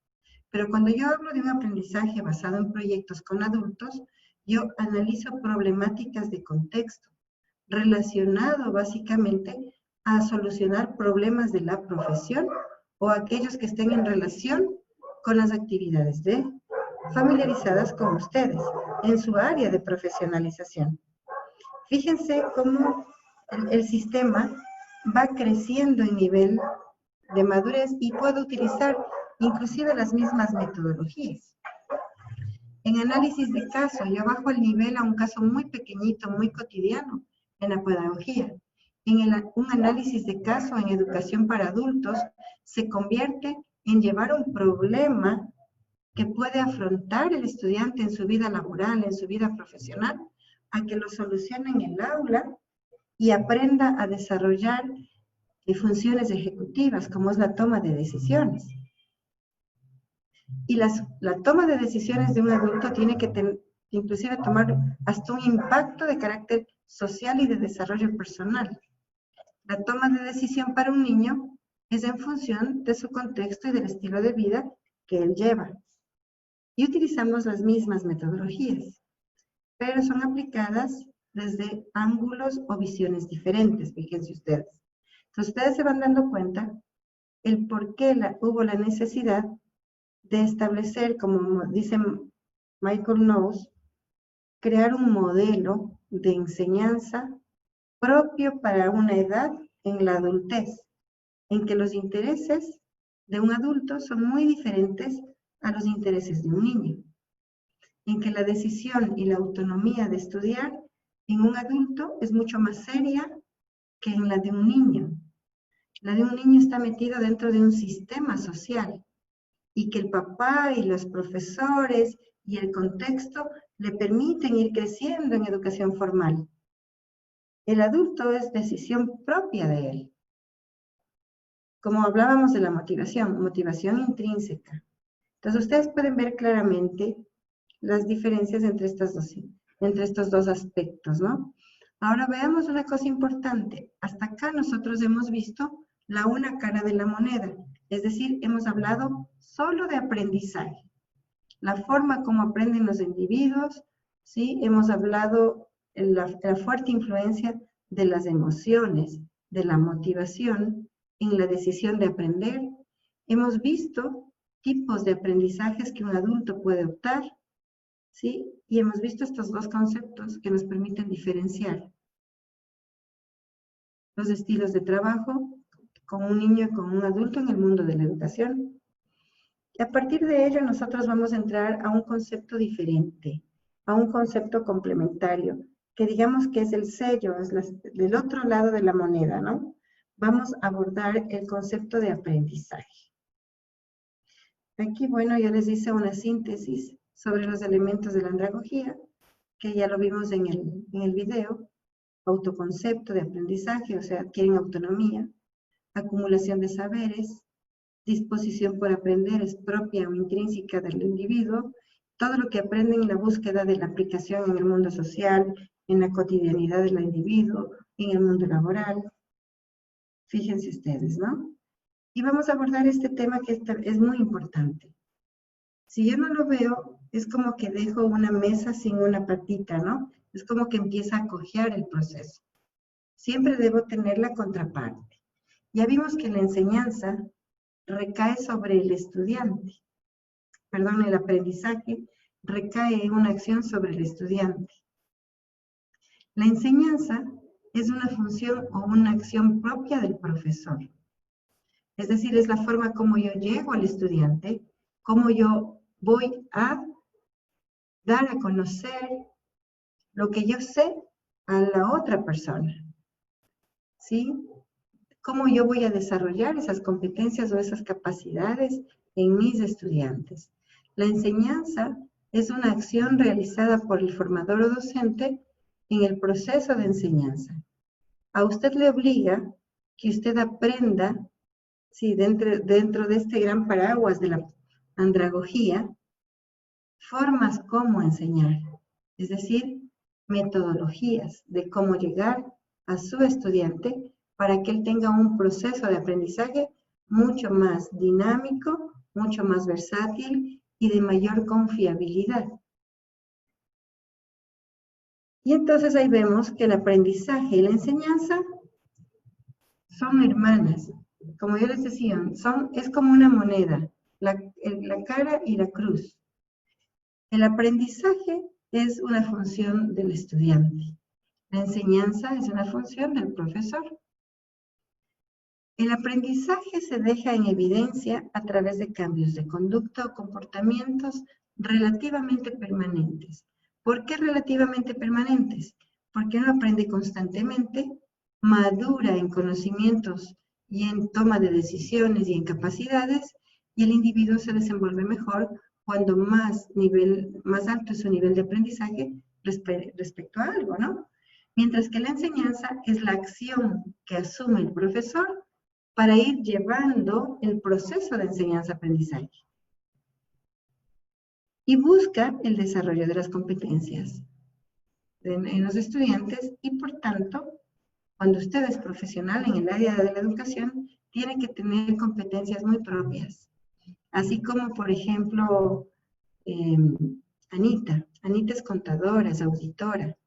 Pero cuando yo hablo de un aprendizaje basado en proyectos con adultos, yo analizo problemáticas de contexto, relacionado básicamente a solucionar problemas de la profesión o aquellos que estén en relación con las actividades familiarizadas con ustedes en su área de profesionalización. Fíjense cómo el sistema va creciendo en nivel de madurez y puede utilizar inclusive las mismas metodologías. En análisis de caso, yo bajo el nivel a un caso muy pequeñito, muy cotidiano en la pedagogía. Un análisis de caso en educación para adultos se convierte en llevar un problema que puede afrontar el estudiante en su vida laboral, en su vida profesional, a que lo solucione en el aula y aprenda a desarrollar funciones ejecutivas, como es la toma de decisiones. Y la toma de decisiones de un adulto tiene que inclusive tomar hasta un impacto de carácter social y de desarrollo personal. La toma de decisión para un niño es en función de su contexto y del estilo de vida que él lleva. Y utilizamos las mismas metodologías, pero son aplicadas desde ángulos o visiones diferentes, fíjense ustedes. Entonces ustedes se van dando cuenta el por qué hubo la necesidad de establecer, como dice Michael Knowles, crear un modelo de enseñanza propio para una edad en la adultez, en que los intereses de un adulto son muy diferentes a los intereses de un niño, en que la decisión y la autonomía de estudiar en un adulto es mucho más seria que en la de un niño. La de un niño está metido dentro de un sistema social y que el papá y los profesores y el contexto le permiten ir creciendo en educación formal. El adulto es decisión propia de él. Como hablábamos de la motivación intrínseca. Entonces ustedes pueden ver claramente las diferencias entre estos dos aspectos, ¿no? Ahora veamos una cosa importante. Hasta acá nosotros hemos visto la una cara de la moneda. Es decir, hemos hablado solo de aprendizaje. La forma como aprenden los individuos, ¿sí? Hemos hablado de la fuerte influencia de las emociones, de la motivación, en la decisión de aprender. Hemos visto tipos de aprendizajes que un adulto puede optar, ¿sí? Y hemos visto estos dos conceptos que nos permiten diferenciar los estilos de trabajo con un niño y con un adulto en el mundo de la educación. Y a partir de ello nosotros vamos a entrar a un concepto diferente, a un concepto complementario, que digamos que es el sello, es del otro lado de la moneda, ¿no? Vamos a abordar el concepto de aprendizaje. Aquí, bueno, yo les hice una síntesis sobre los elementos de la andragogía, que ya lo vimos en el video. Autoconcepto de aprendizaje, o sea, adquieren autonomía. Acumulación de saberes. Disposición por aprender es propia o intrínseca del individuo. Todo lo que aprenden en la búsqueda de la aplicación en el mundo social, en la cotidianidad del individuo, en el mundo laboral. Fíjense ustedes, ¿no? Y vamos a abordar este tema que es muy importante. Si yo no lo veo, es como que dejo una mesa sin una patita, ¿no? Es como que empieza a cojear el proceso. Siempre debo tener la contraparte. Ya vimos que la enseñanza recae sobre el estudiante. Perdón, el aprendizaje recae en una acción sobre el estudiante. La enseñanza es una función o una acción propia del profesor. Es decir, es la forma como yo llego al estudiante, cómo yo voy a dar a conocer lo que yo sé a la otra persona. ¿Sí? Cómo yo voy a desarrollar esas competencias o esas capacidades en mis estudiantes. La enseñanza es una acción realizada por el formador o docente en el proceso de enseñanza. A usted le obliga que usted aprenda, sí, dentro de este gran paraguas de la andragogía, formas como enseñar, es decir, metodologías de cómo llegar a su estudiante para que él tenga un proceso de aprendizaje mucho más dinámico, mucho más versátil y de mayor confiabilidad. Y entonces ahí vemos que el aprendizaje y la enseñanza son hermanas, como yo les decía, es como una moneda, la cara y la cruz. El aprendizaje es una función del estudiante. La enseñanza es una función del profesor. El aprendizaje se deja en evidencia a través de cambios de conducta o comportamientos relativamente permanentes. ¿Por qué relativamente permanentes? Porque uno aprende constantemente, madura en conocimientos y en toma de decisiones y en capacidades, y el individuo se desenvuelve mejor cuando más alto es su nivel de aprendizaje respecto a algo, ¿no? Mientras que la enseñanza es la acción que asume el profesor para ir llevando el proceso de enseñanza-aprendizaje. Y busca el desarrollo de las competencias en los estudiantes y, por tanto, cuando usted es profesional en el área de la educación, tiene que tener competencias muy propias. Así como, por ejemplo, Anita. Anita es contadora, es auditora.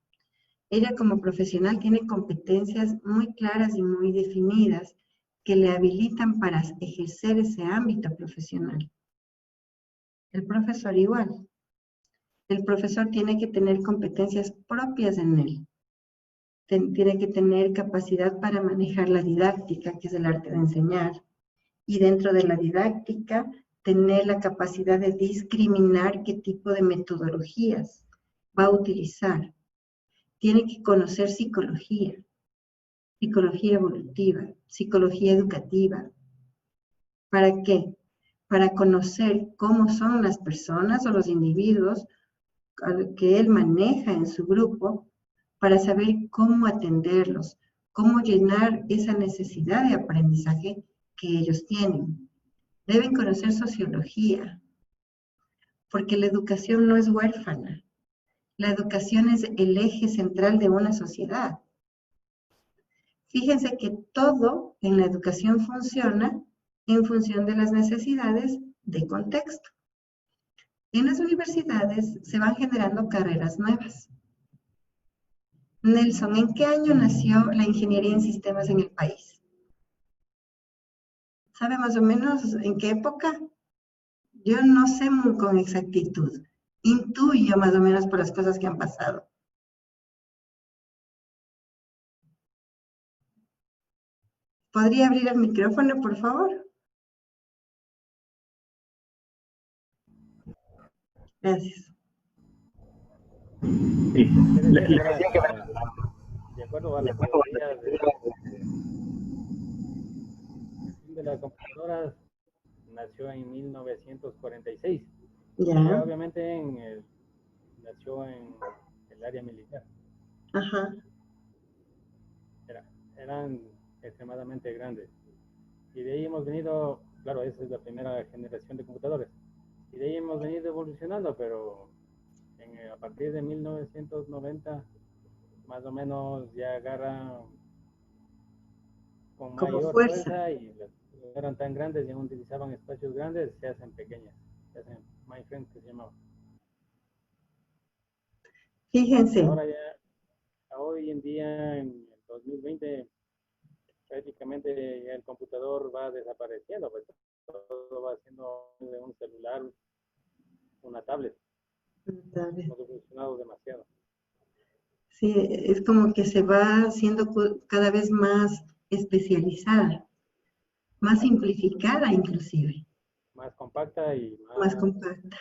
Ella como profesional tiene competencias muy claras y muy definidas que le habilitan para ejercer ese ámbito profesional. El profesor igual. El profesor tiene que tener competencias propias en él. Tiene que tener capacidad para manejar la didáctica, que es el arte de enseñar. Y dentro de la didáctica, tener la capacidad de discriminar qué tipo de metodologías va a utilizar. Tiene que conocer psicología evolutiva, psicología educativa. ¿Para qué? Para conocer cómo son las personas o los individuos que él maneja en su grupo, para saber cómo atenderlos, cómo llenar esa necesidad de aprendizaje que ellos tienen. Deben conocer sociología, porque la educación no es huérfana. La educación es el eje central de una sociedad. Fíjense que todo en la educación funciona en función de las necesidades de contexto. En las universidades se van generando carreras nuevas. Nelson, ¿en qué año nació la ingeniería en sistemas en el país? ¿Sabe más o menos en qué época? Yo no sé con exactitud. Intuyo más o menos por las cosas que han pasado. ¿Podría abrir el micrófono, por favor? Gracias. Sí, de acuerdo a la teoría de las computadoras, nació en 1946. Ya. Obviamente nació en el área militar. Ajá. Eran extremadamente grandes. Y de ahí hemos venido, claro, esa es la primera generación de computadores. Y de ahí hemos venido evolucionando, pero a partir de 1990, más o menos ya agarran con Como mayor fuerza. fuerza y no eran tan grandes y no utilizaban espacios grandes, se hacen pequeñas, se hacen mainframes que se llamaban. Fíjense. Ahora ya, hoy en día, en el 2020, prácticamente ya el computador va desapareciendo, pues todo va siendo de un celular, una tablet. Hemos evolucionado demasiado. Sí, es como que se va haciendo cada vez más especializada, más simplificada inclusive. Más compacta y más compacta.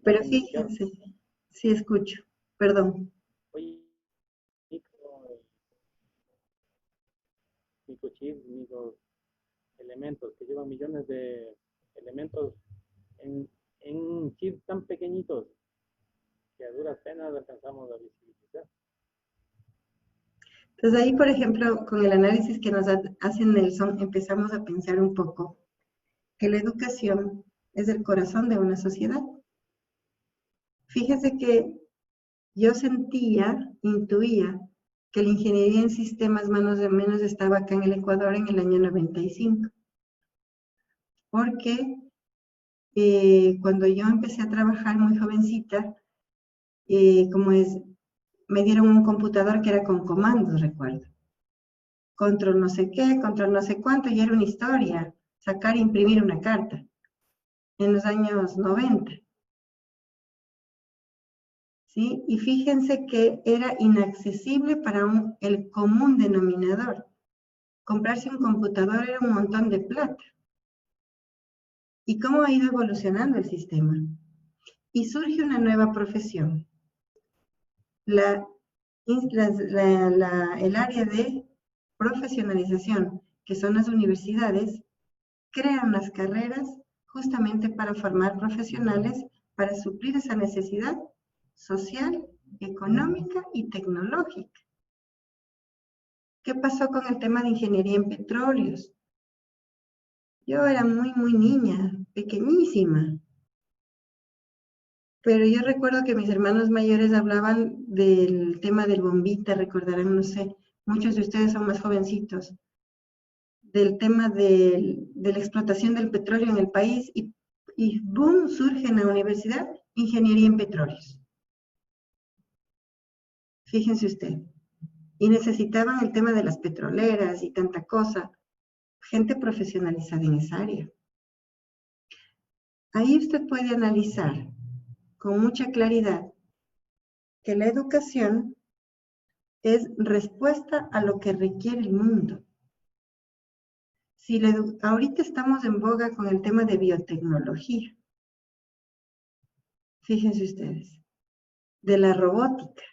Pero fíjense, sí escucho, perdón. Microchips, microelementos que llevan millones de elementos en chips tan pequeñitos que a duras penas alcanzamos a visibilizar. Entonces ahí, por ejemplo, con el análisis que nos hace Nelson, empezamos a pensar un poco que la educación es el corazón de una sociedad. Fíjese que yo intuía que la ingeniería en sistemas más o menos estaba acá en el Ecuador en el año 95. Porque cuando yo empecé a trabajar muy jovencita, me dieron un computador que era con comandos, recuerdo. control no sé qué, control no sé cuánto, y era una historia, sacar e imprimir una carta, en los años 90. ¿Sí? Y fíjense que era inaccesible para el común denominador. Comprarse un computador era un montón de plata. ¿Y cómo ha ido evolucionando el sistema? Y surge una nueva profesión. El área de profesionalización, que son las universidades, crean las carreras justamente para formar profesionales para suplir esa necesidad social, económica y tecnológica. ¿Qué pasó con el tema de ingeniería en petróleos? Yo era muy niña, pequeñísima. Pero yo recuerdo que mis hermanos mayores hablaban del tema del bombita, recordarán, no sé, muchos de ustedes son más jovencitos, del tema de la explotación del petróleo en el país y boom, surge en la universidad ingeniería en petróleos. Fíjense usted. Y necesitaban el tema de las petroleras y tanta cosa. Gente profesionalizada en esa área. Ahí usted puede analizar con mucha claridad que la educación es respuesta a lo que requiere el mundo. Si ahorita estamos en boga con el tema de biotecnología. Fíjense ustedes. De la robótica.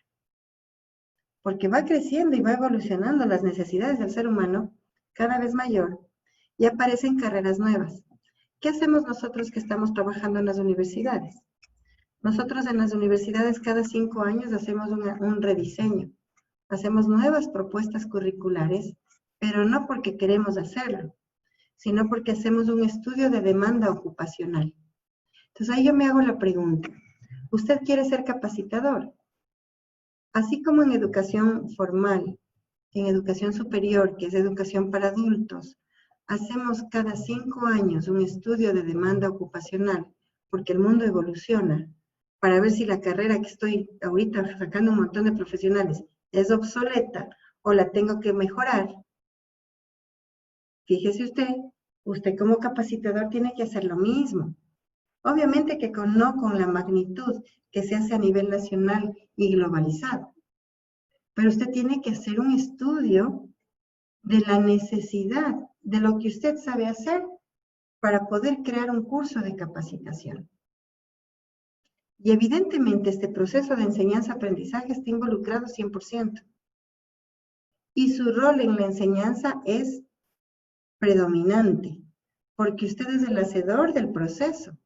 Porque va creciendo y va evolucionando las necesidades del ser humano cada vez mayor y aparecen carreras nuevas. ¿Qué hacemos nosotros que estamos trabajando en las universidades? Nosotros en las universidades cada 5 años hacemos un rediseño. Hacemos nuevas propuestas curriculares, pero no porque queremos hacerlo, sino porque hacemos un estudio de demanda ocupacional. Entonces ahí yo me hago la pregunta, ¿usted quiere ser capacitador? Así como en educación formal, en educación superior, que es educación para adultos, hacemos cada 5 años un estudio de demanda ocupacional, porque el mundo evoluciona, para ver si la carrera que estoy ahorita sacando un montón de profesionales es obsoleta o la tengo que mejorar. Fíjese usted como capacitador tiene que hacer lo mismo. Obviamente que no con la magnitud que se hace a nivel nacional y globalizado. Pero usted tiene que hacer un estudio de la necesidad, de lo que usted sabe hacer para poder crear un curso de capacitación. Y evidentemente este proceso de enseñanza-aprendizaje está involucrado 100%. Y su rol en la enseñanza es predominante, porque usted es el hacedor del proceso.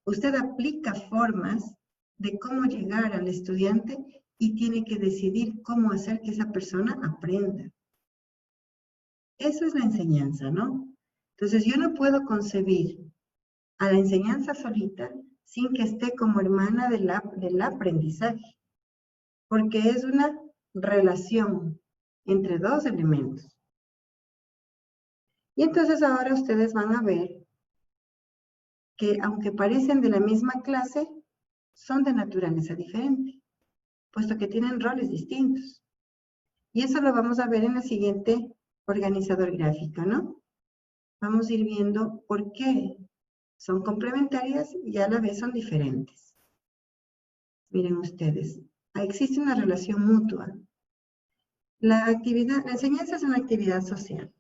Usted aplica formas de cómo llegar al estudiante y tiene que decidir cómo hacer que esa persona aprenda. Eso es la enseñanza, ¿no? Entonces yo no puedo concebir a la enseñanza solita sin que esté como hermana del aprendizaje, porque es una relación entre dos elementos. Y entonces ahora ustedes van a ver que aunque parecen de la misma clase, son de naturaleza diferente, puesto que tienen roles distintos. Y eso lo vamos a ver en el siguiente organizador gráfico, ¿no? Vamos a ir viendo por qué son complementarias y a la vez son diferentes. Miren ustedes, existe una relación mutua. La enseñanza es una actividad social,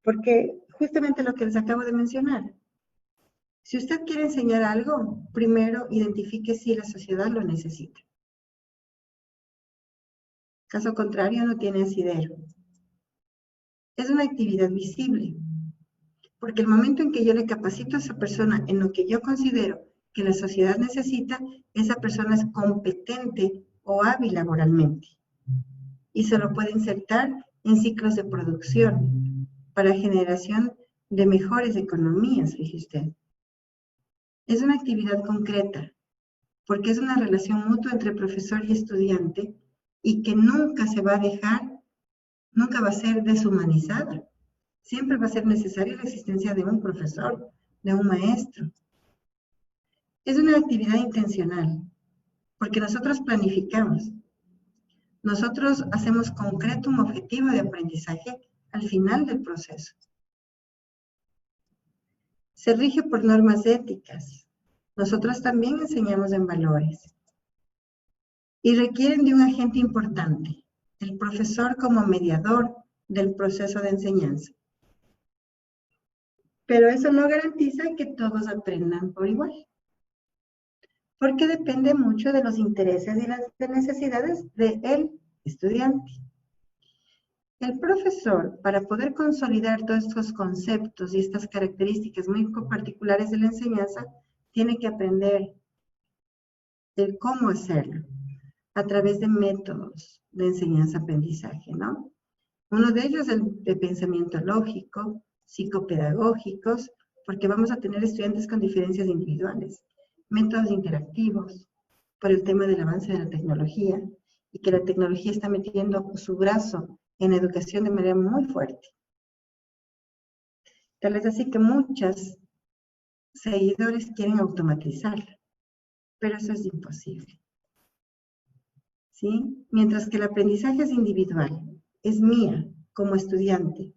porque justamente lo que les acabo de mencionar, si usted quiere enseñar algo, primero identifique si la sociedad lo necesita. Caso contrario, no tiene asidero. Es una actividad visible, porque el momento en que yo le capacito a esa persona en lo que yo considero que la sociedad necesita, esa persona es competente o hábil laboralmente. Y se lo puede insertar en ciclos de producción para generación de mejores economías, fíjese usted. Es una actividad concreta, porque es una relación mutua entre profesor y estudiante y que nunca se va a dejar, nunca va a ser deshumanizada. Siempre va a ser necesaria la existencia de un profesor, de un maestro. Es una actividad intencional, porque nosotros planificamos. Nosotros hacemos concreto un objetivo de aprendizaje al final del proceso. Se rige por normas éticas. Nosotros también enseñamos en valores. Y requieren de un agente importante, el profesor como mediador del proceso de enseñanza. Pero eso no garantiza que todos aprendan por igual, porque depende mucho de los intereses y las necesidades del estudiante. El profesor, para poder consolidar todos estos conceptos y estas características muy particulares de la enseñanza, tiene que aprender el cómo hacerlo, a través de métodos de enseñanza-aprendizaje, ¿no? Uno de ellos es el de pensamiento lógico, psicopedagógicos, porque vamos a tener estudiantes con diferencias individuales, métodos interactivos, por el tema del avance de la tecnología, y que la tecnología está metiendo su brazo en la educación de manera muy fuerte. Tal es así que muchos seguidores quieren automatizarla, pero eso es imposible. ¿Sí? Mientras que el aprendizaje es individual, es mía como estudiante.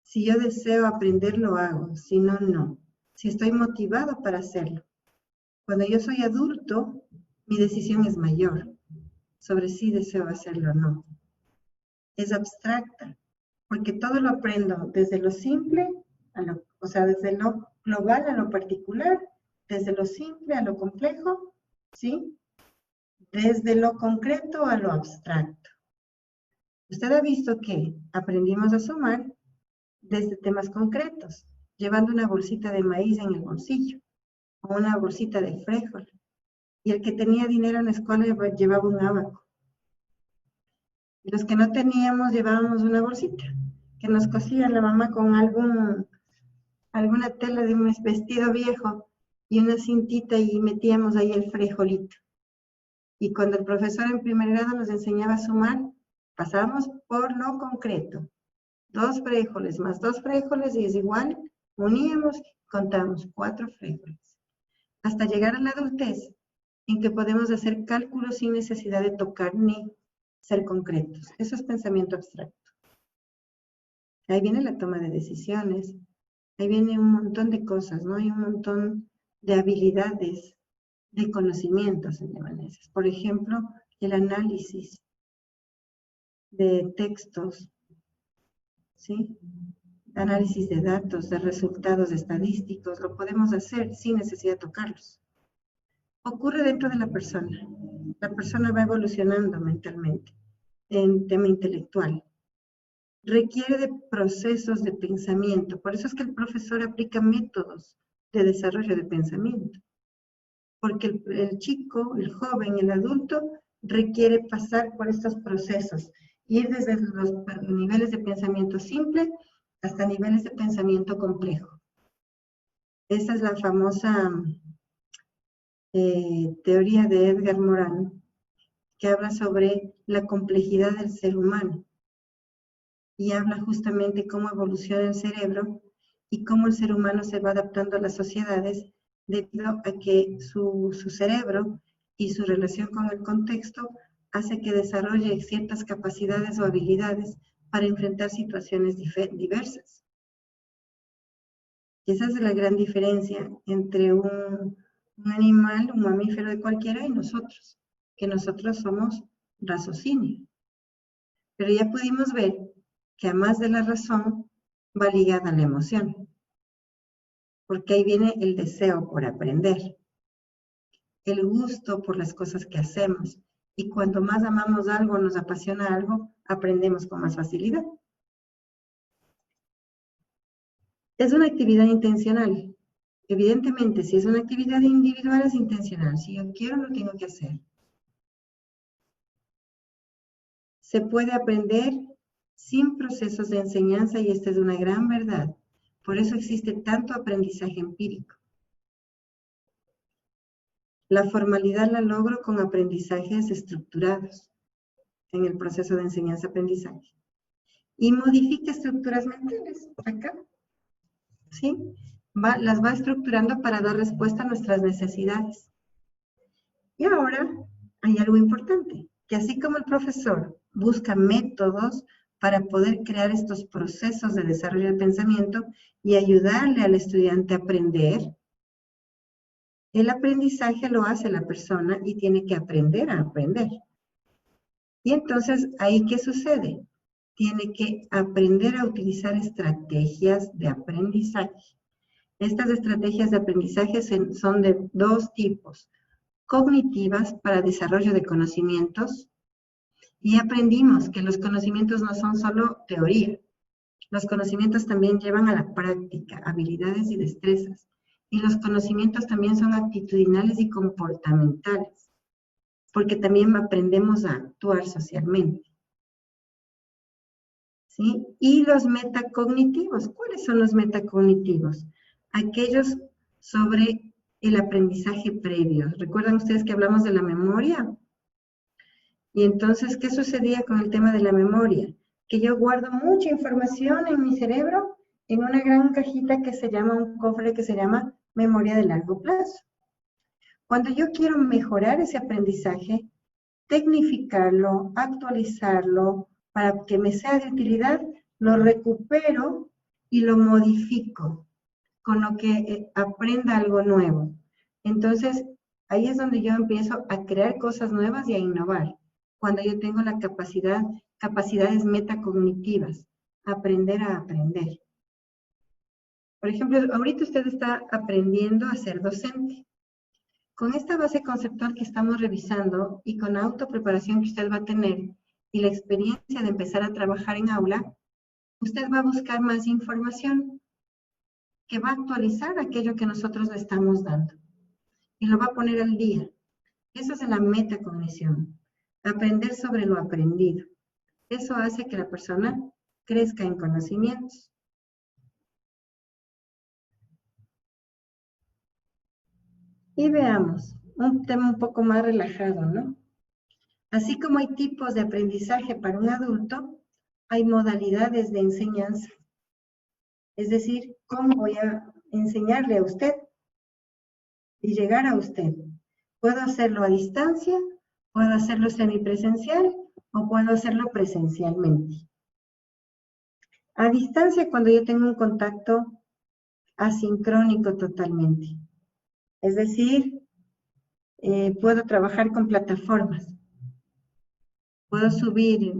Si yo deseo aprender, lo hago, si no, no. Si estoy motivado para hacerlo. Cuando yo soy adulto, mi decisión es mayor sobre si deseo hacerlo o no. Es abstracta, porque todo lo aprendo desde lo simple, desde lo global a lo particular, desde lo simple a lo complejo, ¿sí? Desde lo concreto a lo abstracto. Usted ha visto que aprendimos a sumar desde temas concretos, llevando una bolsita de maíz en el bolsillo, o una bolsita de frijol. Y el que tenía dinero en la escuela llevaba un abaco. Y los que no teníamos llevábamos una bolsita, que nos cosía la mamá con alguna tela de un vestido viejo y una cintita y metíamos ahí el frijolito. Y cuando el profesor en primer grado nos enseñaba a sumar, pasábamos por lo concreto. 2 frijoles más 2 frijoles y es igual, uníamos, contábamos 4 frijoles. Hasta llegar a la adultez, en que podemos hacer cálculos sin necesidad de tocar ni ser concretos. Eso es pensamiento abstracto. Ahí viene la toma de decisiones, ahí viene un montón de cosas, ¿no? Hay un montón de habilidades, de conocimientos, se llaman esas. Por ejemplo, el análisis de textos, ¿sí? Análisis de datos, de resultados estadísticos, lo podemos hacer sin necesidad de tocarlos. Ocurre dentro de la persona. La persona va evolucionando mentalmente en tema intelectual. Requiere de procesos de pensamiento. Por eso es que el profesor aplica métodos de desarrollo de pensamiento. Porque el chico, el joven, el adulto requiere pasar por estos procesos. Ir desde los niveles de pensamiento simple hasta niveles de pensamiento complejo. Esa es la famosa teoría de Edgar Morin, que habla sobre la complejidad del ser humano. Y habla justamente cómo evoluciona el cerebro y cómo el ser humano se va adaptando a las sociedades debido a que su cerebro y su relación con el contexto hace que desarrolle ciertas capacidades o habilidades para enfrentar situaciones diversas. Y esa es la gran diferencia entre un animal, un mamífero de cualquiera y nosotros, que nosotros somos raciocinio. Pero ya pudimos ver que a más de la razón va ligada a la emoción, porque ahí viene el deseo por aprender, el gusto por las cosas que hacemos, y cuando más amamos algo, nos apasiona algo, aprendemos con más facilidad. Es una actividad intencional. Evidentemente, si es una actividad individual, es intencional. Si yo quiero, lo tengo que hacer. Se puede aprender sin procesos de enseñanza y esta es una gran verdad. Por eso existe tanto aprendizaje empírico. La formalidad la logro con aprendizajes estructurados en el proceso de enseñanza-aprendizaje. Y modifica estructuras mentales, acá. ¿Sí? Las va estructurando para dar respuesta a nuestras necesidades. Y ahora hay algo importante. que así como el profesor busca métodos para poder crear estos procesos de desarrollo del pensamiento y ayudarle al estudiante a aprender, el aprendizaje lo hace la persona y tiene que aprender a aprender. Y entonces, ¿ahí qué sucede? Tiene que aprender a utilizar estrategias de aprendizaje. Estas estrategias de aprendizaje son de dos tipos: cognitivas para desarrollo de conocimientos, y aprendimos que los conocimientos no son solo teoría. Los conocimientos también llevan a la práctica, habilidades y destrezas. Y los conocimientos también son actitudinales y comportamentales, porque también aprendemos a actuar socialmente. ¿Sí? Y los metacognitivos, ¿cuáles son los metacognitivos? Aquellos sobre el aprendizaje previo. ¿Recuerdan ustedes que hablamos de la memoria? Y entonces, ¿qué sucedía con el tema de la memoria? Que yo guardo mucha información en mi cerebro en una gran cajita que se llama, un cofre que se llama memoria de largo plazo. Cuando yo quiero mejorar ese aprendizaje, tecnificarlo, actualizarlo, para que me sea de utilidad, lo recupero y lo modifico, con lo que aprenda algo nuevo. Entonces, ahí es donde yo empiezo a crear cosas nuevas y a innovar. Cuando yo tengo la capacidades metacognitivas, aprender a aprender. Por ejemplo, ahorita usted está aprendiendo a ser docente. Con esta base conceptual que estamos revisando y con la autopreparación que usted va a tener y la experiencia de empezar a trabajar en aula, usted va a buscar más información que va a actualizar aquello que nosotros le estamos dando y lo va a poner al día. Eso es la metacognición, aprender sobre lo aprendido. Eso hace que la persona crezca en conocimientos. Y veamos un tema un poco más relajado, ¿no? Así como hay tipos de aprendizaje para un adulto, hay modalidades de enseñanza. Es decir, ¿cómo voy a enseñarle a usted y llegar a usted? ¿Puedo hacerlo a distancia? ¿Puedo hacerlo semipresencial? ¿O puedo hacerlo presencialmente? A distancia, cuando yo tengo un contacto asincrónico totalmente. Es decir, puedo trabajar con plataformas. Puedo subir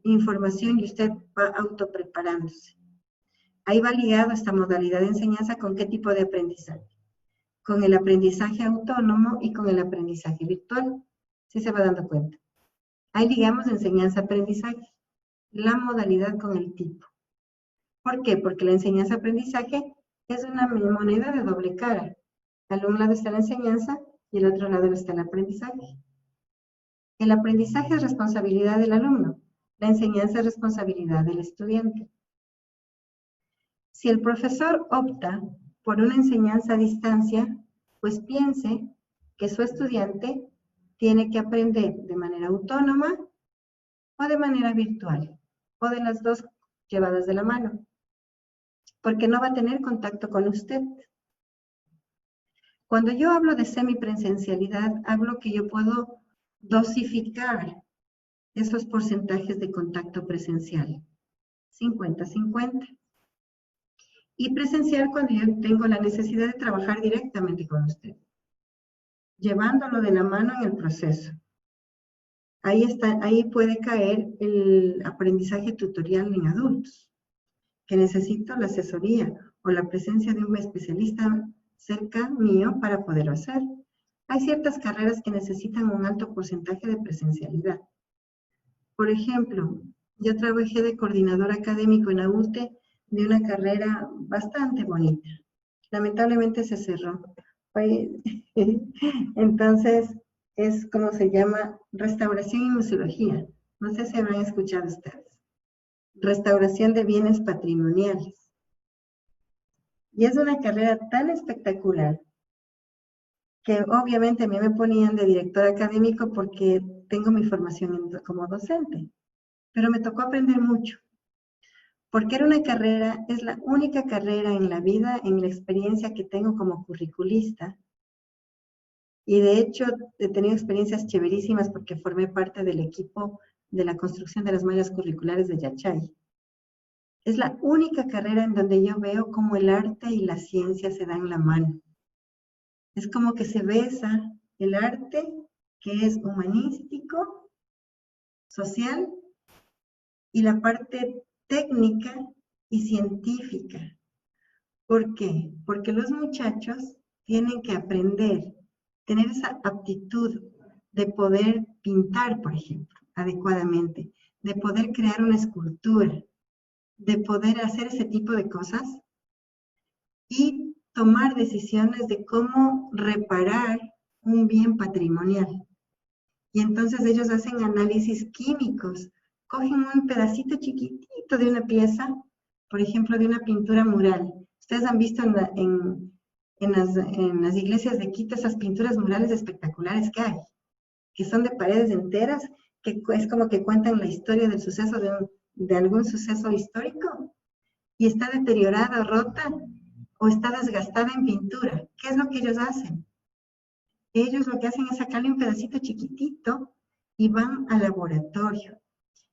información y usted va autopreparándose. Ahí va ligado esta modalidad de enseñanza con qué tipo de aprendizaje. Con el aprendizaje autónomo y con el aprendizaje virtual. ¿Sí se va dando cuenta? Ahí ligamos enseñanza-aprendizaje. La modalidad con el tipo. ¿Por qué? Porque la enseñanza-aprendizaje es una moneda de doble cara. Al un lado está la enseñanza y al otro lado está el aprendizaje. El aprendizaje es responsabilidad del alumno. La enseñanza es responsabilidad del estudiante. Si el profesor opta por una enseñanza a distancia, pues piense que su estudiante tiene que aprender de manera autónoma o de manera virtual, o de las dos llevadas de la mano, porque no va a tener contacto con usted. Cuando yo hablo de semipresencialidad, hablo que yo puedo dosificar esos porcentajes de contacto presencial, 50-50. Y presencial cuando yo tengo la necesidad de trabajar directamente con usted, llevándolo de la mano en el proceso. Ahí puede caer el aprendizaje tutorial en adultos, que necesito la asesoría o la presencia de un especialista cerca mío para poderlo hacer. Hay ciertas carreras que necesitan un alto porcentaje de presencialidad. Por ejemplo, yo trabajé de coordinador académico en la UTE de una carrera bastante bonita. Lamentablemente se cerró. Entonces, es como se llama restauración y museología. No sé si habrán escuchado ustedes. Restauración de bienes patrimoniales. Y es una carrera tan espectacular que obviamente a mí me ponían de director académico porque tengo mi formación como docente. Pero me tocó aprender mucho. Porque era una carrera, es la única carrera en la vida, en la experiencia que tengo como curriculista, Y de hecho he tenido experiencias chéverísimas porque formé parte del equipo de la construcción de las mallas curriculares de Yachay. Es la única carrera en donde yo veo cómo el arte y la ciencia se dan la mano. Es como que se besa el arte, que es humanístico, social, y la parte técnica y científica. ¿Por qué? Porque los muchachos tienen que aprender, tener esa aptitud de poder pintar, por ejemplo, adecuadamente, de poder crear una escultura, de poder hacer ese tipo de cosas y tomar decisiones de cómo reparar un bien patrimonial. Y entonces ellos hacen análisis químicos, cogen un pedacito chiquitito de una pieza, por ejemplo, de una pintura mural. Ustedes han visto en las iglesias de Quito esas pinturas murales espectaculares que hay, que son de paredes enteras, que es como que cuentan la historia del suceso de algún suceso histórico, y está deteriorada, rota, o está desgastada en pintura. ¿Qué es lo que ellos hacen? Ellos lo que hacen es sacarle un pedacito chiquitito y van al laboratorio.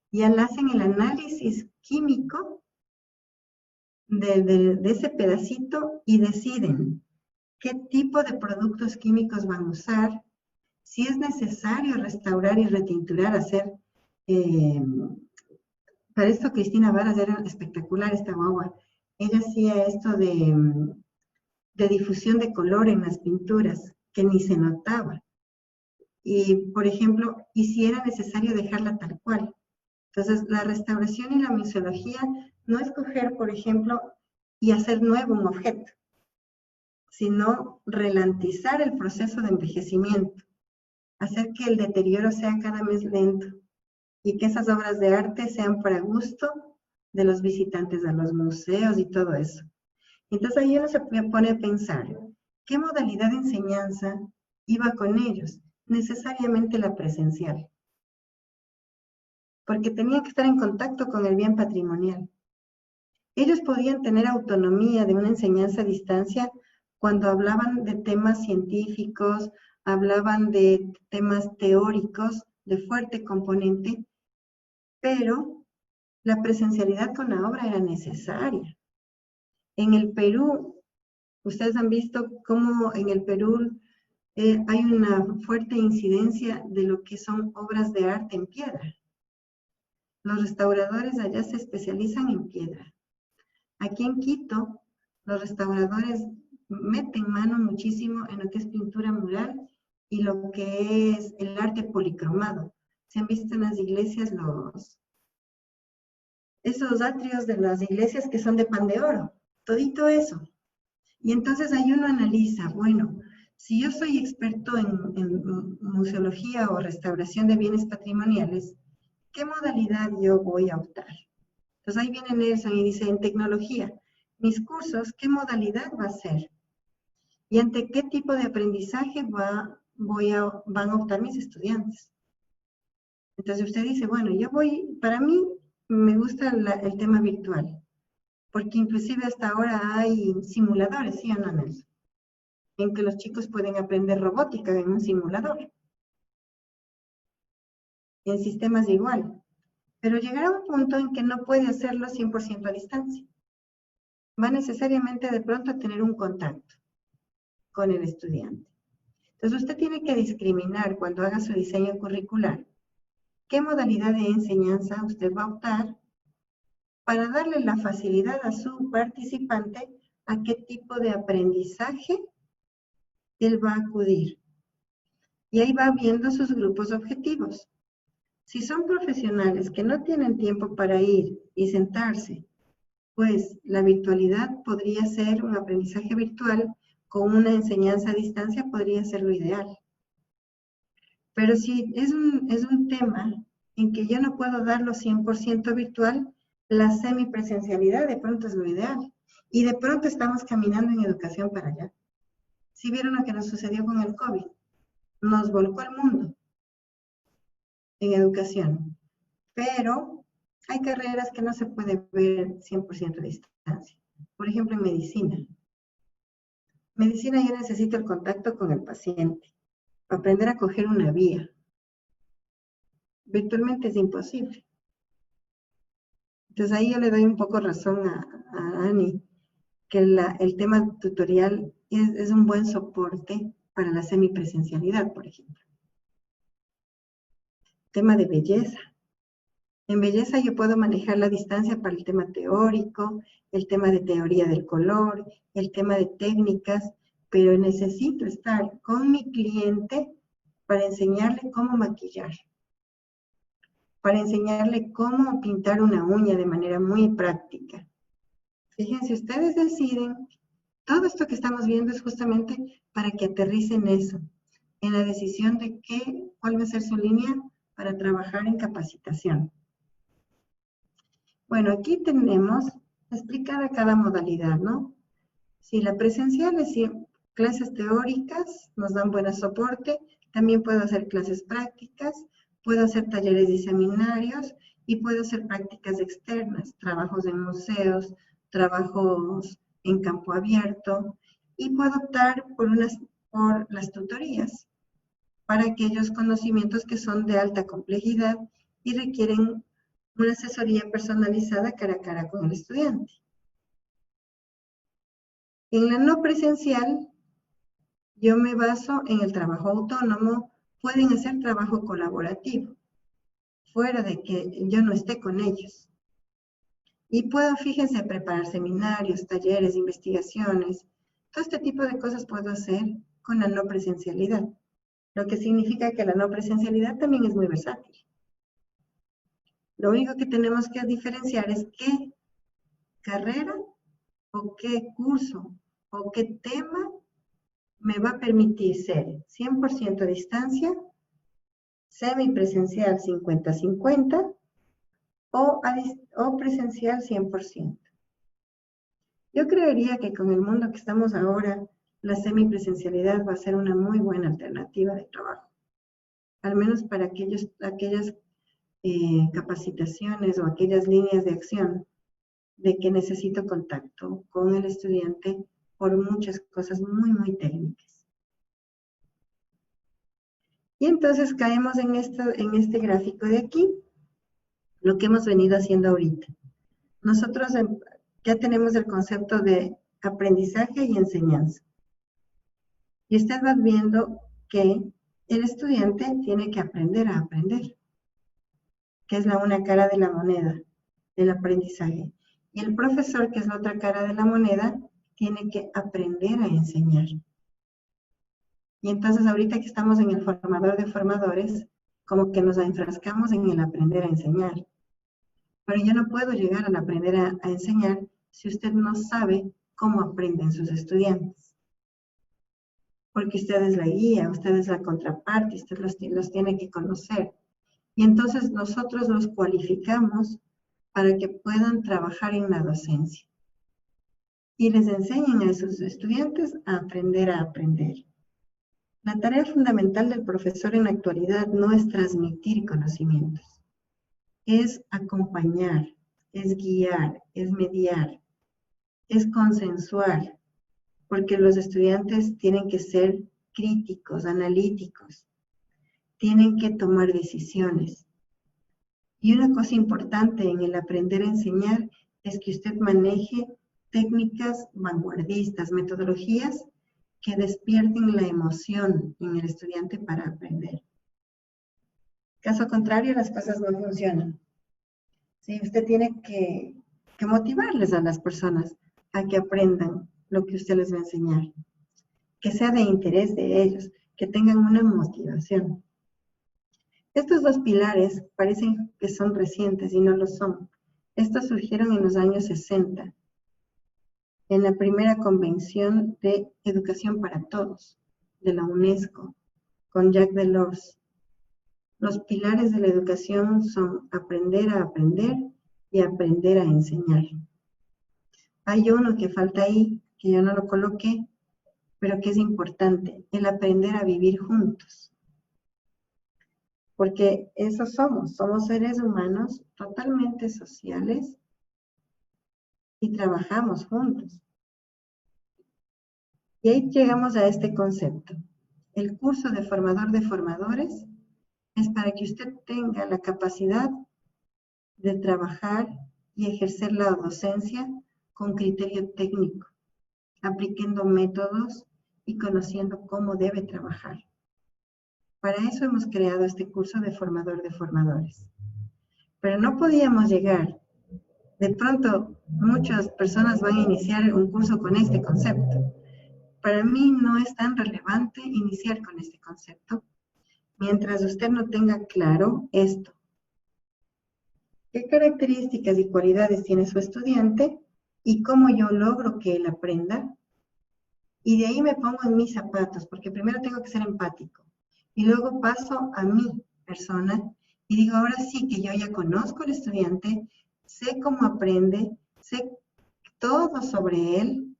Y hacen el análisis químico de ese pedacito y deciden qué tipo de productos químicos van a usar, si es necesario restaurar y retinturar, hacer... para esto Cristina Varas era espectacular, esta guagua. Ella hacía esto de difusión de color en las pinturas, que ni se notaba. Y, por ejemplo, y si era necesario dejarla tal cual. Entonces, la restauración y la museología no es coger, por ejemplo, y hacer nuevo un objeto, sino ralentizar el proceso de envejecimiento, hacer que el deterioro sea cada vez lento y que esas obras de arte sean para gusto de los visitantes a los museos y todo eso. Entonces ahí uno se pone a pensar, ¿qué modalidad de enseñanza iba con ellos? Necesariamente la presencial, porque tenían que estar en contacto con el bien patrimonial. Ellos podían tener autonomía de una enseñanza a distancia cuando hablaban de temas científicos, hablaban de temas teóricos de fuerte componente, pero la presencialidad con la obra era necesaria. En el Perú, ustedes han visto cómo en el Perú hay una fuerte incidencia de lo que son obras de arte en piedra. Los restauradores allá se especializan en piedra. Aquí en Quito, los restauradores meten mano muchísimo en lo que es pintura mural y lo que es el arte policromado. Se han visto en las iglesias esos atrios de las iglesias que son de pan de oro, todito eso. Y entonces ahí uno analiza, bueno, si yo soy experto en museología o restauración de bienes patrimoniales, ¿qué modalidad yo voy a optar? Entonces ahí viene Nelson y dice, en tecnología, mis cursos, ¿qué modalidad va a ser? ¿Y ante qué tipo de aprendizaje van a optar mis estudiantes? Entonces usted dice, bueno, para mí me gusta el tema virtual, porque inclusive hasta ahora hay simuladores, ¿sí o no, Nelson? En que los chicos pueden aprender robótica en un simulador. En sistemas igual. Pero llegará un punto en que no puede hacerlo 100% a distancia. Va necesariamente de pronto a tener un contacto con el estudiante. Entonces usted tiene que discriminar cuando haga su diseño curricular qué modalidad de enseñanza usted va a optar para darle la facilidad a su participante a qué tipo de aprendizaje él va a acudir. Y ahí va viendo sus grupos objetivos. Si son profesionales que no tienen tiempo para ir y sentarse, pues la virtualidad podría ser un aprendizaje virtual con una enseñanza a distancia, podría ser lo ideal. Pero si es un tema en que yo no puedo darlo 100% virtual, la semipresencialidad de pronto es lo ideal. Y de pronto estamos caminando en educación para allá. ¿Sí vieron lo que nos sucedió con el COVID? Nos volcó el mundo en educación. Pero hay carreras que no se puede ver 100% a distancia. Por ejemplo, en medicina. Medicina yo necesito el contacto con el paciente. aprender a coger una vía. Virtualmente es imposible. Entonces ahí yo le doy un poco razón a Ani, que el tema tutorial es un buen soporte para la semipresencialidad, por ejemplo. Tema de belleza. En belleza yo puedo manejar la distancia para el tema teórico, el tema de teoría del color, el tema de técnicas, pero necesito estar con mi cliente para enseñarle cómo maquillar, para enseñarle cómo pintar una uña de manera muy práctica. Fíjense, ustedes deciden, todo esto que estamos viendo es justamente para que aterricen eso, en la decisión de cuál va a ser su línea para trabajar en capacitación. Bueno, aquí tenemos explicada cada modalidad, ¿no? Si la presencial es clases teóricas, nos dan buen soporte, también puedo hacer clases prácticas, puedo hacer talleres y seminarios, y puedo hacer prácticas externas, trabajos en museos, trabajos en campo abierto, y puedo optar por las tutorías, para aquellos conocimientos que son de alta complejidad y requieren una asesoría personalizada cara a cara con el estudiante. En la no presencial, yo me baso en el trabajo autónomo, pueden hacer trabajo colaborativo, fuera de que yo no esté con ellos. Y puedo, fíjense, preparar seminarios, talleres, investigaciones, todo este tipo de cosas puedo hacer con la no presencialidad, lo que significa que la no presencialidad también es muy versátil. Lo único que tenemos que diferenciar es qué carrera o qué curso o qué tema me va a permitir ser 100% a distancia, semipresencial 50-50 o presencial 100%. Yo creería que con el mundo que estamos ahora, la semipresencialidad va a ser una muy buena alternativa de trabajo, al menos para aquellas capacitaciones o aquellas líneas de acción de que necesito contacto con el estudiante por muchas cosas muy, muy técnicas. Y entonces caemos en este gráfico de aquí, lo que hemos venido haciendo ahorita. Nosotros ya tenemos el concepto de aprendizaje y enseñanza. Y usted va viendo que el estudiante tiene que aprender a aprender, que es una cara de la moneda del aprendizaje. Y el profesor, que es la otra cara de la moneda, tiene que aprender a enseñar. Y entonces ahorita que estamos en el formador de formadores, como que nos enfrascamos en el aprender a enseñar. Pero yo no puedo llegar al aprender a enseñar si usted no sabe cómo aprenden sus estudiantes. Porque usted es la guía, usted es la contraparte, usted los tiene que conocer. Y entonces nosotros los cualificamos para que puedan trabajar en la docencia. Y les enseñen a sus estudiantes a aprender. La tarea fundamental del profesor en la actualidad no es transmitir conocimientos, es acompañar, es guiar, es mediar, es consensuar, porque los estudiantes tienen que ser críticos, analíticos, tienen que tomar decisiones. Y una cosa importante en el aprender a enseñar es que usted maneje técnicas vanguardistas, metodologías que despierten la emoción en el estudiante para aprender. Caso contrario, las cosas no funcionan. Sí, usted tiene que motivarles a las personas a que aprendan lo que usted les va a enseñar. Que sea de interés de ellos, que tengan una motivación. Estos dos pilares parecen que son recientes y no lo son. Estos surgieron en los años 60, en la primera convención de educación para todos, de la UNESCO, con Jacques Delors. Los pilares de la educación son aprender a aprender y aprender a enseñar. Hay uno que falta ahí, que yo no lo coloqué, pero que es importante, el aprender a vivir juntos. Porque eso somos seres humanos totalmente sociales y trabajamos juntos. Y ahí llegamos a este concepto. el curso de formador de formadores es para que usted tenga la capacidad de trabajar y ejercer la docencia con criterio técnico, aplicando métodos y conociendo cómo debe trabajar. Para eso hemos creado este curso de formador de formadores. Pero no podíamos llegar. De pronto, muchas personas van a iniciar un curso con este concepto. Para mí no es tan relevante iniciar con este concepto mientras usted no tenga claro esto. ¿Qué características y cualidades tiene su estudiante y cómo yo logro que él aprenda? Y de ahí me pongo en mis zapatos, porque primero tengo que ser empático. Y luego paso a mi persona y digo, ahora sí que yo ya conozco al estudiante, sé cómo aprende, sé todo sobre él.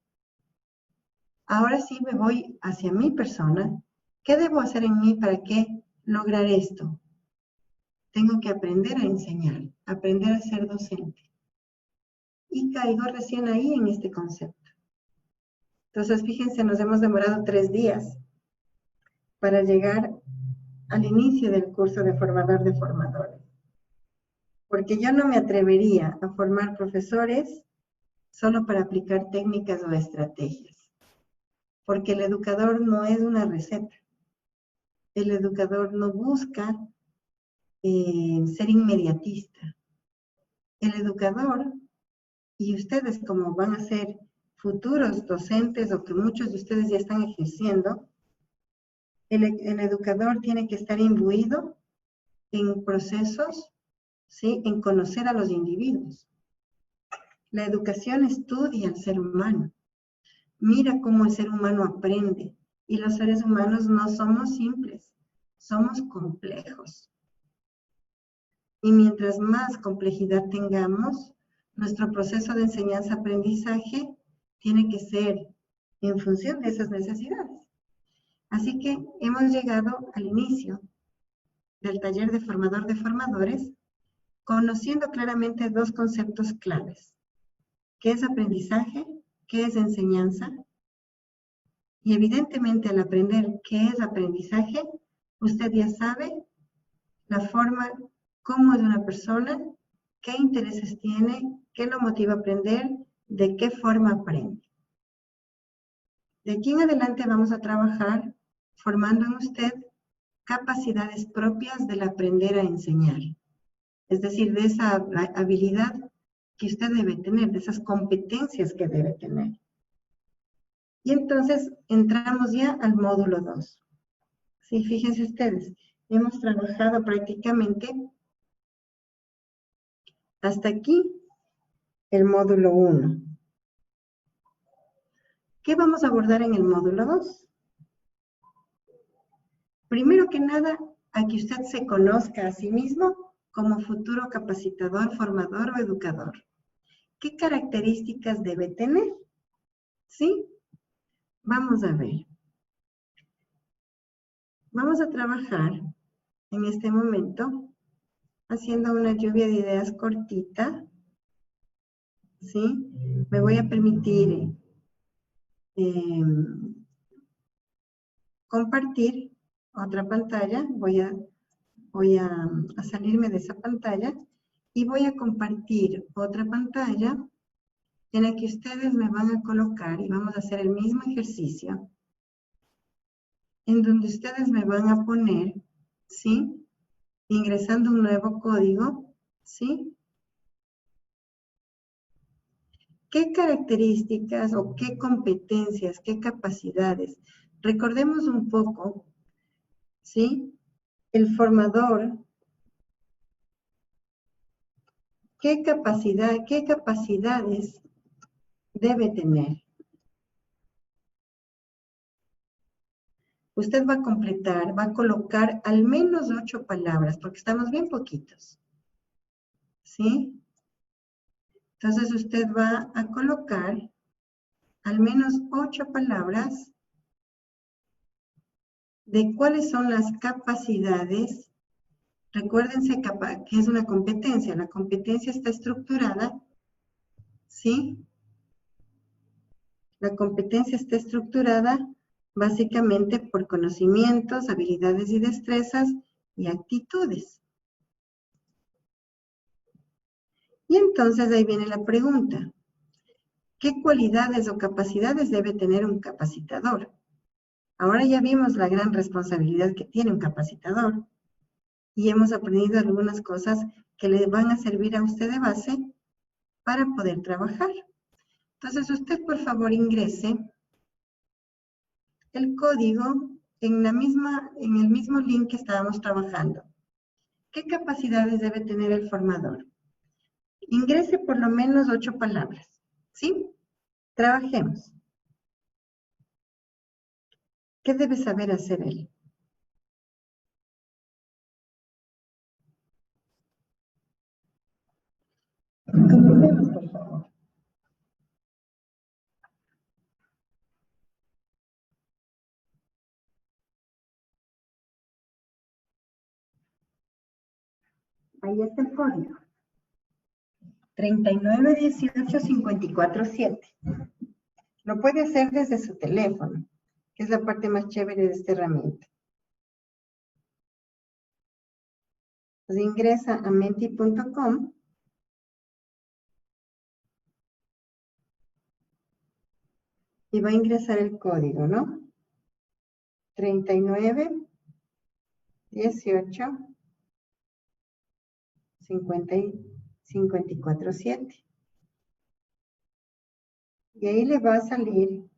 Ahora sí me voy hacia mi persona. ¿Qué debo hacer en mí para qué lograr esto? Tengo que aprender a enseñar, aprender a ser docente. Y caigo recién ahí en este concepto. Entonces, fíjense, nos hemos demorado 3 días para llegar al inicio del curso de formador de formadores. Porque yo no me atrevería a formar profesores solo para aplicar técnicas o estrategias. Porque el educador no es una receta. El educador no busca ser inmediatista. El educador, y ustedes como van a ser futuros docentes o que muchos de ustedes ya están ejerciendo, el educador tiene que estar imbuido en procesos, ¿sí? En conocer a los individuos. La educación estudia al ser humano. Mira cómo el ser humano aprende. Y los seres humanos no somos simples, somos complejos. Y mientras más complejidad tengamos, nuestro proceso de enseñanza-aprendizaje tiene que ser en función de esas necesidades. Así que hemos llegado al inicio del taller de formador de formadores, conociendo claramente 2 conceptos claves. ¿Qué es aprendizaje? ¿Qué es enseñanza? Y evidentemente al aprender qué es aprendizaje, usted ya sabe la forma, cómo es una persona, qué intereses tiene, qué lo motiva a aprender, de qué forma aprende. De aquí en adelante vamos a trabajar formando en usted capacidades propias del aprender a enseñar. Es decir, de esa habilidad que usted debe tener, de esas competencias que debe tener. Y entonces entramos ya al módulo 2. Sí, fíjense ustedes, hemos trabajado prácticamente hasta aquí el módulo 1. ¿Qué vamos a abordar en el módulo 2? Primero que nada, a que usted se conozca a sí mismo como futuro capacitador, formador o educador. ¿Qué características debe tener? ¿Sí? Vamos a ver. Vamos a trabajar en este momento haciendo una lluvia de ideas cortita. ¿Sí? Me voy a permitir compartir otra pantalla. Voy a salirme de esa pantalla y voy a compartir otra pantalla en la que ustedes me van a colocar y vamos a hacer el mismo ejercicio en donde ustedes me van a poner, ¿sí? Ingresando un nuevo código, ¿sí? ¿Qué características o qué competencias, qué capacidades? Recordemos un poco, ¿sí? El formador, ¿qué capacidades debe tener? Usted va a completar, va a colocar al menos 8 palabras, porque estamos bien poquitos. ¿Sí? Entonces usted va a colocar al menos 8 palabras de cuáles son las capacidades. Recuérdense que es una competencia. La competencia está estructurada, ¿sí? La competencia está estructurada básicamente por conocimientos, habilidades y destrezas y actitudes. Y entonces ahí viene la pregunta. ¿Qué cualidades o capacidades debe tener un capacitador? Ahora ya vimos la gran responsabilidad que tiene un capacitador y hemos aprendido algunas cosas que le van a servir a usted de base para poder trabajar. Entonces usted por favor ingrese el código en el mismo link que estábamos trabajando. ¿Qué capacidades debe tener el formador? Ingrese por lo menos 8 palabras, ¿sí? Trabajemos. ¿Qué debe saber hacer él? Comencemos, por favor. Ahí está el código. 391854.7. Lo puede hacer desde su teléfono, que es la parte más chévere de esta herramienta. Entonces ingresa a menti.com y va a ingresar el código, ¿no? 391854.7. Y ahí le va a salir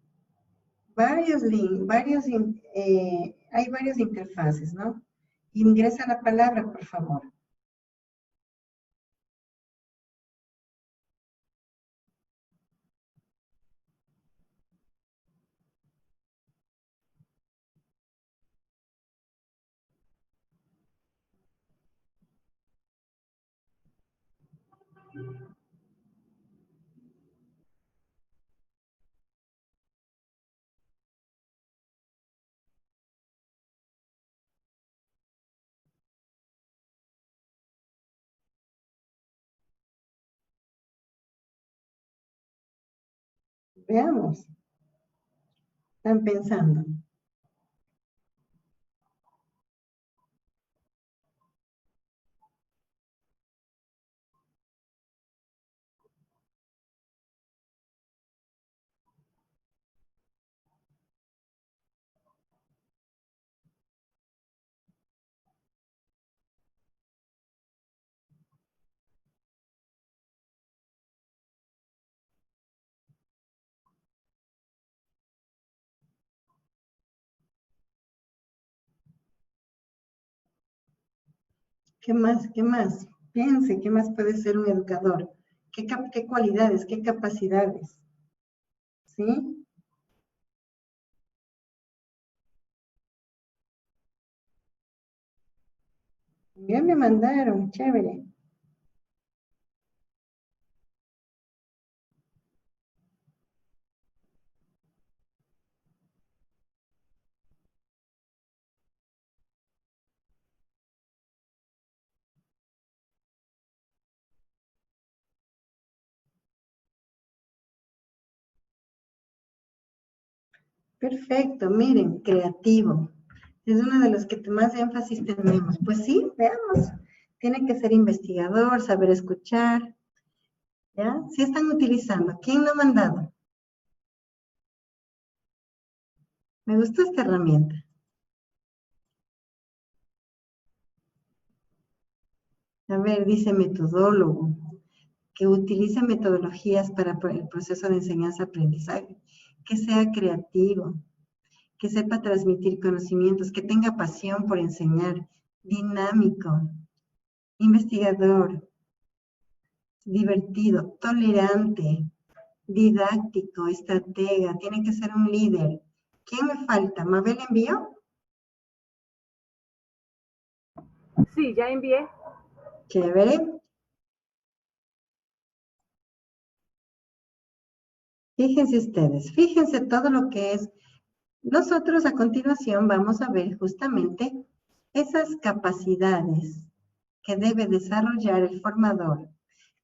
varios links, hay varias interfaces, ¿no? Ingresa la palabra, por favor. Veamos. Están pensando. ¿Qué más? ¿Qué más? Piense, ¿qué más puede ser un educador? ¿Qué cualidades, qué capacidades? ¿Sí? Ya me mandaron, chévere. Perfecto, miren, creativo. Es uno de los que más énfasis tenemos. Pues sí, veamos. Tiene que ser investigador, saber escuchar. ¿Ya? Sí están utilizando. ¿Quién lo ha mandado? Me gustó esta herramienta. A ver, dice metodólogo, que utilice metodologías para el proceso de enseñanza-aprendizaje, que sea creativo, que sepa transmitir conocimientos, que tenga pasión por enseñar, dinámico, investigador, divertido, tolerante, didáctico, estratega, tiene que ser un líder. ¿Quién me falta? ¿Mabel envió? Sí, ya envié. Chévere. Fíjense ustedes, fíjense todo lo que es. Nosotros a continuación vamos a ver justamente esas capacidades que debe desarrollar el formador.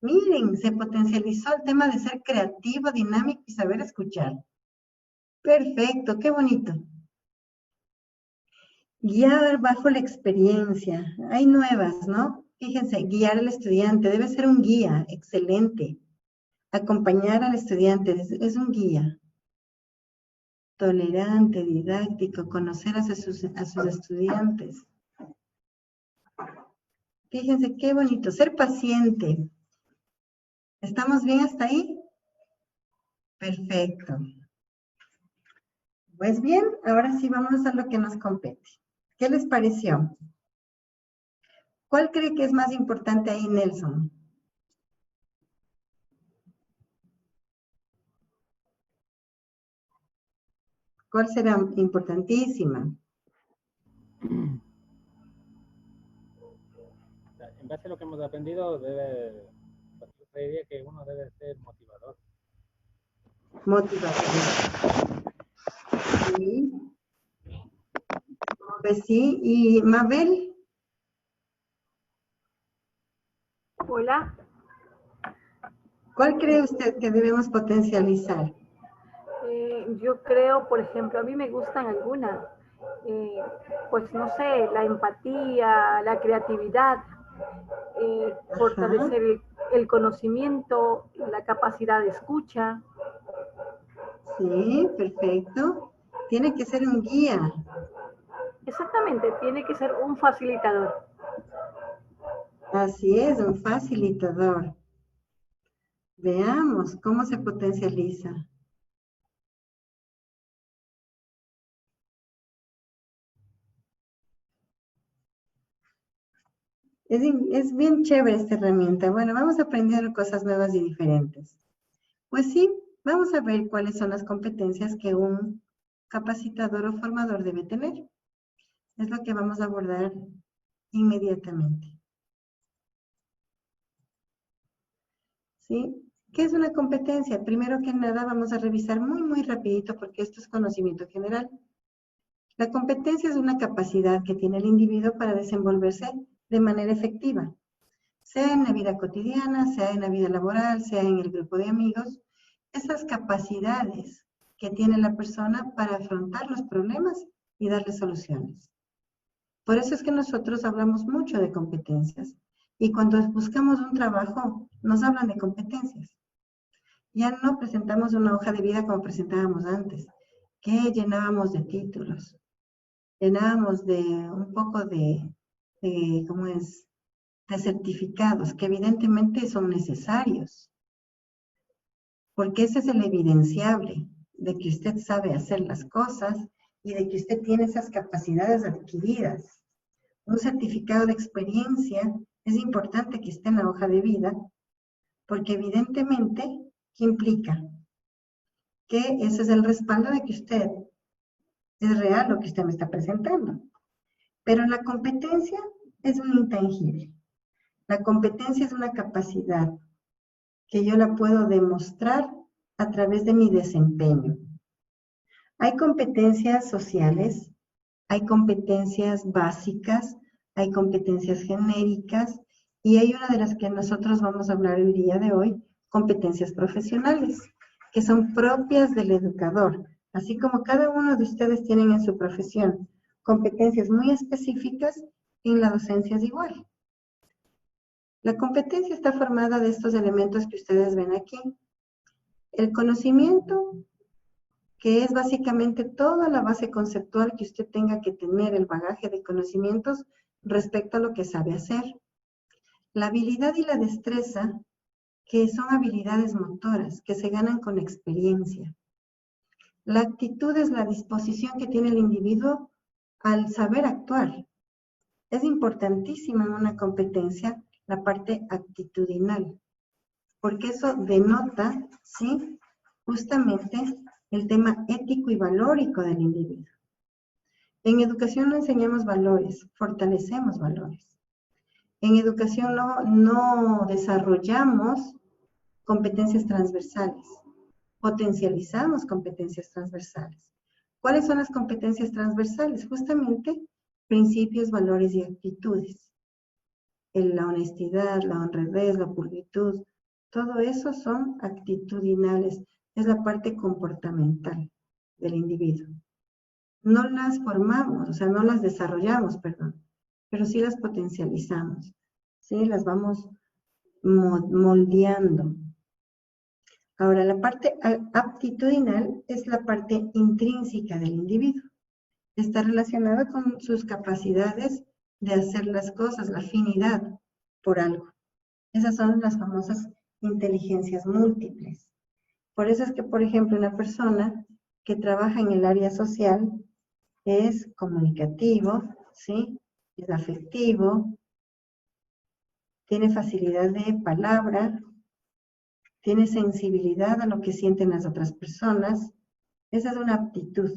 Miren, se potencializó el tema de ser creativo, dinámico y saber escuchar. Perfecto, qué bonito. Guiar bajo la experiencia. Hay nuevas, ¿no? Fíjense, guiar al estudiante. Debe ser un guía excelente. Acompañar al estudiante es un guía. Tolerante, didáctico, conocer a sus estudiantes. Fíjense qué bonito. Ser paciente. ¿Estamos bien hasta ahí? Perfecto. Pues bien, ahora sí vamos a lo que nos compete. ¿Qué les pareció? ¿Cuál cree que es más importante ahí, Nelson? ¿Cuál será importantísima? En base a lo que hemos aprendido, yo creería que uno debe ser motivador. Motivación. Sí. Pues sí, y Mabel. Hola. ¿Cuál cree usted que debemos potencializar? Yo creo, por ejemplo, a mí me gustan algunas, pues no sé, la empatía, la creatividad, fortalecer el conocimiento, la capacidad de escucha. Sí, perfecto. Tiene que ser un guía. Exactamente, tiene que ser un facilitador. Así es, un facilitador. Veamos cómo se potencializa. Es bien chévere esta herramienta. Bueno, vamos a aprender cosas nuevas y diferentes. Pues sí, vamos a ver cuáles son las competencias que un capacitador o formador debe tener. Es lo que vamos a abordar inmediatamente. ¿Sí? ¿Qué es una competencia? Primero que nada vamos a revisar muy rapidito porque esto es conocimiento general. La competencia es una capacidad que tiene el individuo para desenvolverse de manera efectiva, sea en la vida cotidiana, sea en la vida laboral, sea en el grupo de amigos. Esas capacidades que tiene la persona para afrontar los problemas y darle soluciones. Por eso es que nosotros hablamos mucho de competencias. Y cuando buscamos un trabajo, nos hablan de competencias. Ya no presentamos una hoja de vida como presentábamos antes, que llenábamos de títulos, llenábamos de un poco de ¿cómo es? De certificados, que evidentemente son necesarios, porque ese es el evidenciable de que usted sabe hacer las cosas y de que usted tiene esas capacidades adquiridas. Un certificado de experiencia es importante que esté en la hoja de vida, porque evidentemente, ¿qué implica? Que ese es el respaldo de que usted es real lo que usted me está presentando. Pero la competencia es un intangible. La competencia es una capacidad que yo la puedo demostrar a través de mi desempeño. Hay competencias sociales, hay competencias básicas, hay competencias genéricas y hay una de las que nosotros vamos a hablar el día de hoy, competencias profesionales, que son propias del educador, así como cada uno de ustedes tienen en su profesión competencias muy específicas, en la docencia es igual. La competencia está formada de estos elementos que ustedes ven aquí. El conocimiento, que es básicamente toda la base conceptual que usted tenga que tener, el bagaje de conocimientos respecto a lo que sabe hacer. La habilidad y la destreza, que son habilidades motoras, que se ganan con experiencia. La actitud es la disposición que tiene el individuo al saber actuar. Es importantísima en una competencia la parte actitudinal, porque eso denota, ¿sí?, justamente el tema ético y valórico del individuo. En educación no enseñamos valores, fortalecemos valores. En educación no desarrollamos competencias transversales, potencializamos competencias transversales. ¿Cuáles son las competencias transversales? Justamente principios, valores y actitudes. La honestidad, la honradez, la pulcritud, todo eso son actitudinales, es la parte comportamental del individuo. no las formamos, o sea, no las desarrollamos, perdón, pero sí las potencializamos, ¿sí? Las vamos moldeando. Ahora, la parte aptitudinal es la parte intrínseca del individuo. Está relacionada con sus capacidades de hacer las cosas, la afinidad por algo. Esas son las famosas inteligencias múltiples. Por eso es que, por ejemplo, una persona que trabaja en el área social es comunicativo, ¿sí? Es afectivo, tiene facilidad de palabra, tiene sensibilidad a lo que sienten las otras personas. Esa es una aptitud.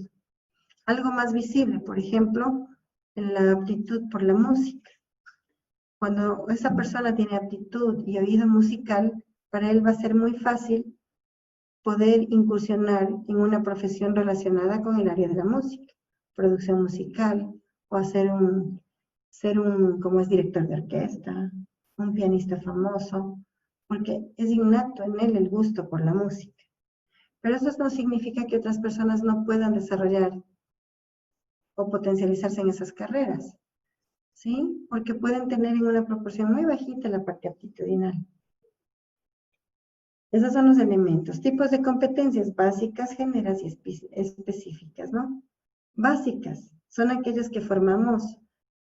Algo más visible, por ejemplo, la aptitud por la música. Cuando esa persona tiene aptitud y oído musical, para él va a ser muy fácil poder incursionar en una profesión relacionada con el área de la música, producción musical, o ser un, como es director de orquesta, un pianista famoso, porque es innato en él el gusto por la música. Pero eso no significa que otras personas no puedan desarrollar o potencializarse en esas carreras, ¿sí? Porque pueden tener en una proporción muy bajita la parte aptitudinal. Esos son los elementos. Tipos de competencias básicas, generas y específicas, ¿no? Básicas son aquellas que formamos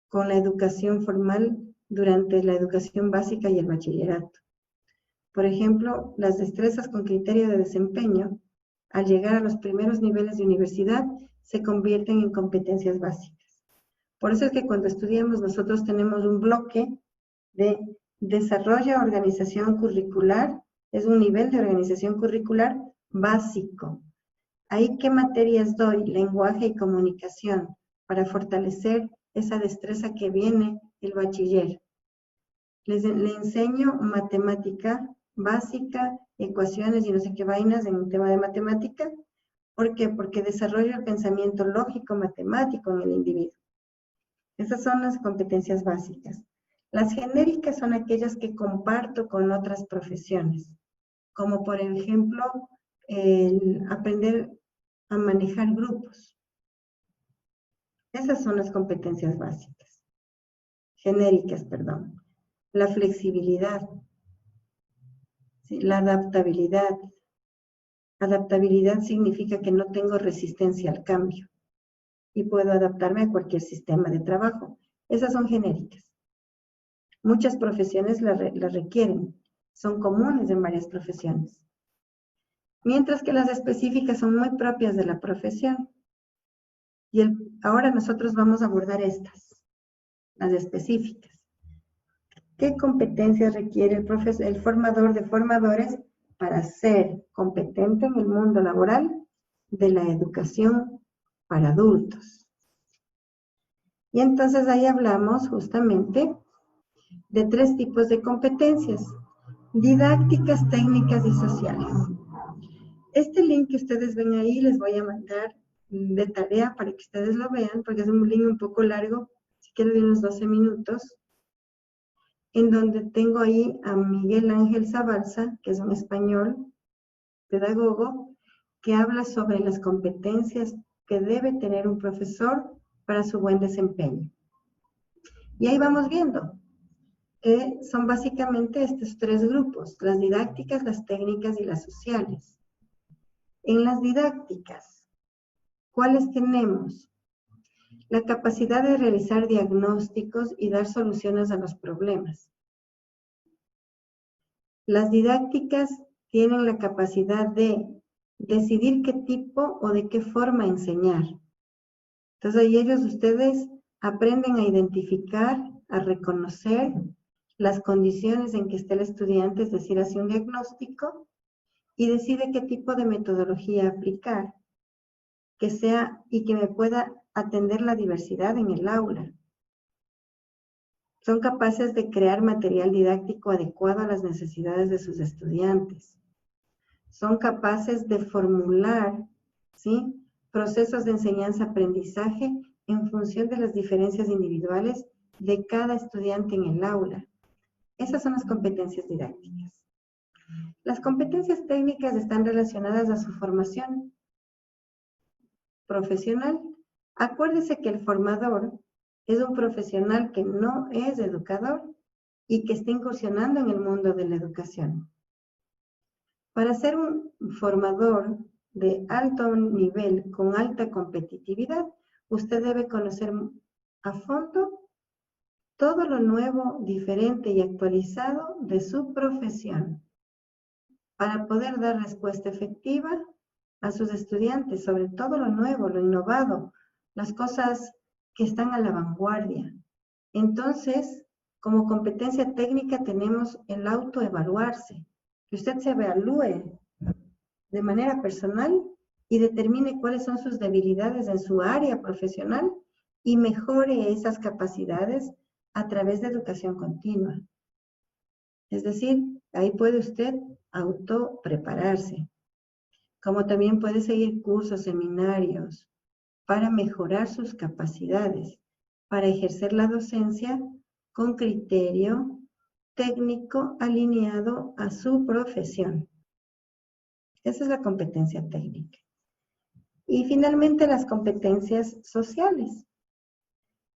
con la educación formal durante la educación básica y el bachillerato. Por ejemplo, las destrezas con criterio de desempeño, al llegar a los primeros niveles de universidad, se convierten en competencias básicas. Por eso es que cuando estudiamos nosotros tenemos un bloque de desarrollo, organización curricular, es un nivel de organización curricular básico. Ahí, ¿qué materias doy? Lenguaje y comunicación, para fortalecer esa destreza que viene el bachiller. Le enseño matemática básica, ecuaciones y no sé qué vainas en un tema de matemática. ¿Por qué? Porque desarrollo el pensamiento lógico matemático en el individuo. Esas son las competencias básicas. Las genéricas son aquellas que comparto con otras profesiones, como por ejemplo, el aprender a manejar grupos. Esas son las competencias básicas. Genéricas, perdón. La flexibilidad, ¿sí? La adaptabilidad. Adaptabilidad significa que no tengo resistencia al cambio y puedo adaptarme a cualquier sistema de trabajo. Esas son genéricas. Muchas profesiones la requieren, son comunes en varias profesiones. Mientras que las específicas son muy propias de la profesión. Y ahora nosotros vamos a abordar estas, las específicas. ¿Qué competencias requiere el formador de formadores para ser competente en el mundo laboral de la educación para adultos? Y entonces ahí hablamos justamente de 3 tipos de competencias: didácticas, técnicas y sociales. Este link que ustedes ven ahí les voy a mandar de tarea para que ustedes lo vean, porque es un link un poco largo, si quieren de unos 12 minutos, en donde tengo ahí a Miguel Ángel Zabalza, que es un español pedagogo, que habla sobre las competencias que debe tener un profesor para su buen desempeño. Y ahí vamos viendo que son básicamente estos 3 grupos: las didácticas, las técnicas y las sociales. En las didácticas, ¿cuáles tenemos? La capacidad de realizar diagnósticos y dar soluciones a los problemas. Las didácticas tienen la capacidad de decidir qué tipo o de qué forma enseñar. Entonces ahí ustedes aprenden a identificar, a reconocer las condiciones en que está el estudiante, es decir, hace un diagnóstico y decide qué tipo de metodología aplicar, que sea y que me pueda atender la diversidad en el aula. Son capaces de crear material didáctico adecuado a las necesidades de sus estudiantes. Son capaces de formular, ¿sí?, procesos de enseñanza-aprendizaje en función de las diferencias individuales de cada estudiante en el aula. Esas son las competencias didácticas. Las competencias técnicas están relacionadas a su formación profesional, Acuérdese que el formador es un profesional que no es educador y que está incursionando en el mundo de la educación. Para ser un formador de alto nivel, con alta competitividad, usted debe conocer a fondo todo lo nuevo, diferente y actualizado de su profesión para poder dar respuesta efectiva a sus estudiantes sobre todo lo nuevo, lo innovado, las cosas que están a la vanguardia. Entonces, como competencia técnica tenemos el autoevaluarse, que usted se evalúe de manera personal y determine cuáles son sus debilidades en su área profesional y mejore esas capacidades a través de educación continua. Es decir, ahí puede usted autoprepararse, como también puede seguir cursos, seminarios, para mejorar sus capacidades, para ejercer la docencia con criterio técnico alineado a su profesión. Esa es la competencia técnica. Y finalmente las competencias sociales,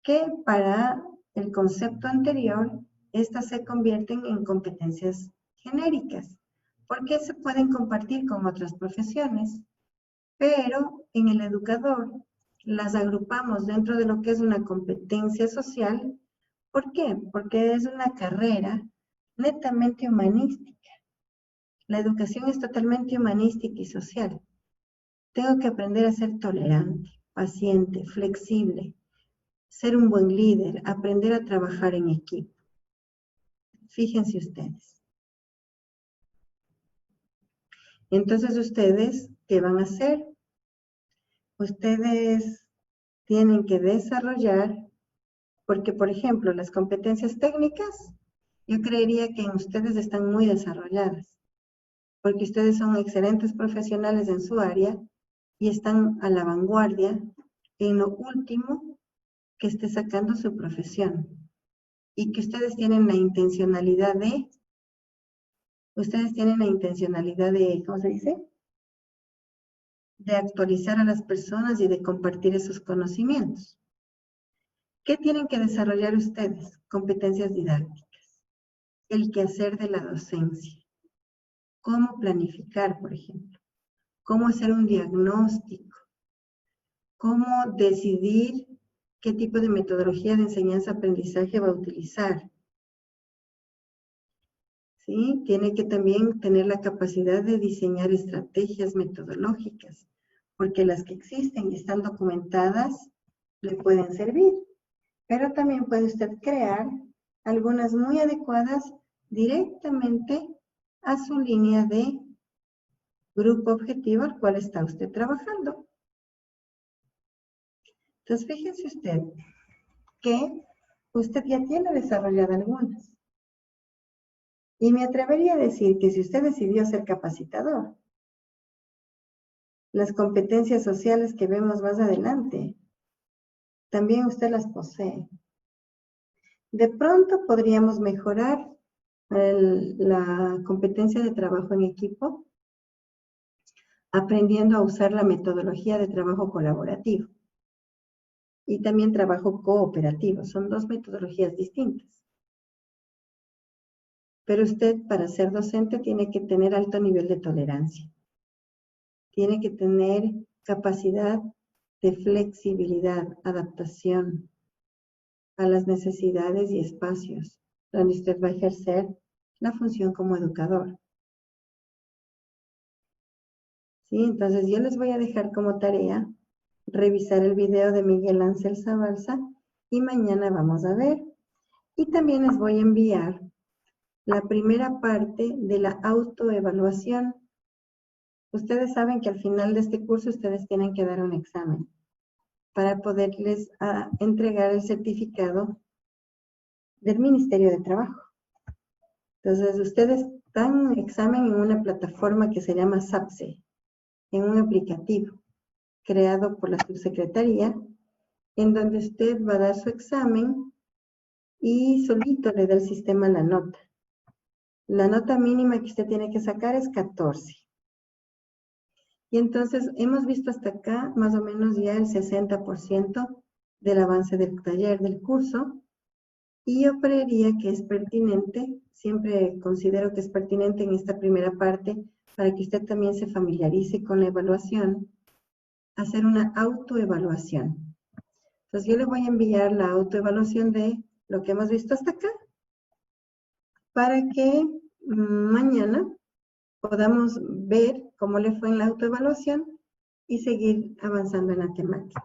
que para el concepto anterior, estas se convierten en competencias genéricas, porque se pueden compartir con otras profesiones, pero en el educador las agrupamos dentro de lo que es una competencia social. ¿Por qué? Porque es una carrera netamente humanística. La educación es totalmente humanística y social. Tengo que aprender a ser tolerante, paciente, flexible, ser un buen líder, aprender a trabajar en equipo. Fíjense ustedes. Entonces, ¿ustedes qué van a hacer? Ustedes tienen que desarrollar, porque por ejemplo, las competencias técnicas, yo creería que en ustedes están muy desarrolladas, porque ustedes son excelentes profesionales en su área y están a la vanguardia en lo último que esté sacando su profesión. Y que ustedes tienen la intencionalidad de, ¿cómo se dice? De actualizar a las personas y de compartir esos conocimientos. ¿Qué tienen que desarrollar ustedes? Competencias didácticas. El quehacer de la docencia. Cómo planificar, por ejemplo. Cómo hacer un diagnóstico. Cómo decidir qué tipo de metodología de enseñanza-aprendizaje va a utilizar. ¿Sí? Tiene que también tener la capacidad de diseñar estrategias metodológicas, porque las que existen y están documentadas le pueden servir. Pero también puede usted crear algunas muy adecuadas directamente a su línea de grupo objetivo al cual está usted trabajando. Entonces, fíjese usted que usted ya tiene desarrollado algunas. Y me atrevería a decir que si usted decidió ser capacitador, las competencias sociales que vemos más adelante, también usted las posee. De pronto podríamos mejorar la competencia de trabajo en equipo, aprendiendo a usar la metodología de trabajo colaborativo y también trabajo cooperativo. Son dos metodologías distintas. Pero usted, para ser docente, tiene que tener alto nivel de tolerancia. Tiene que tener capacidad de flexibilidad, adaptación a las necesidades y espacios donde usted va a ejercer la función como educador. ¿Sí? Entonces yo les voy a dejar como tarea revisar el video de Miguel Ángel Zabalza y mañana vamos a ver. Y también les voy a enviar la primera parte de la autoevaluación. Ustedes saben que al final de este curso ustedes tienen que dar un examen para poderles entregar el certificado del Ministerio de Trabajo. Entonces, ustedes dan un examen en una plataforma que se llama SAPSE, en un aplicativo creado por la subsecretaría, en donde usted va a dar su examen y solito le da el sistema la nota. La nota mínima que usted tiene que sacar es 14. Y entonces hemos visto hasta acá más o menos ya el 60% del avance del taller, del curso. Y yo creería que es pertinente, siempre considero que es pertinente en esta primera parte, para que usted también se familiarice con la evaluación, hacer una autoevaluación. Entonces yo le voy a enviar la autoevaluación de lo que hemos visto hasta acá, para que mañana podamos ver cómo le fue en la autoevaluación y seguir avanzando en la temática.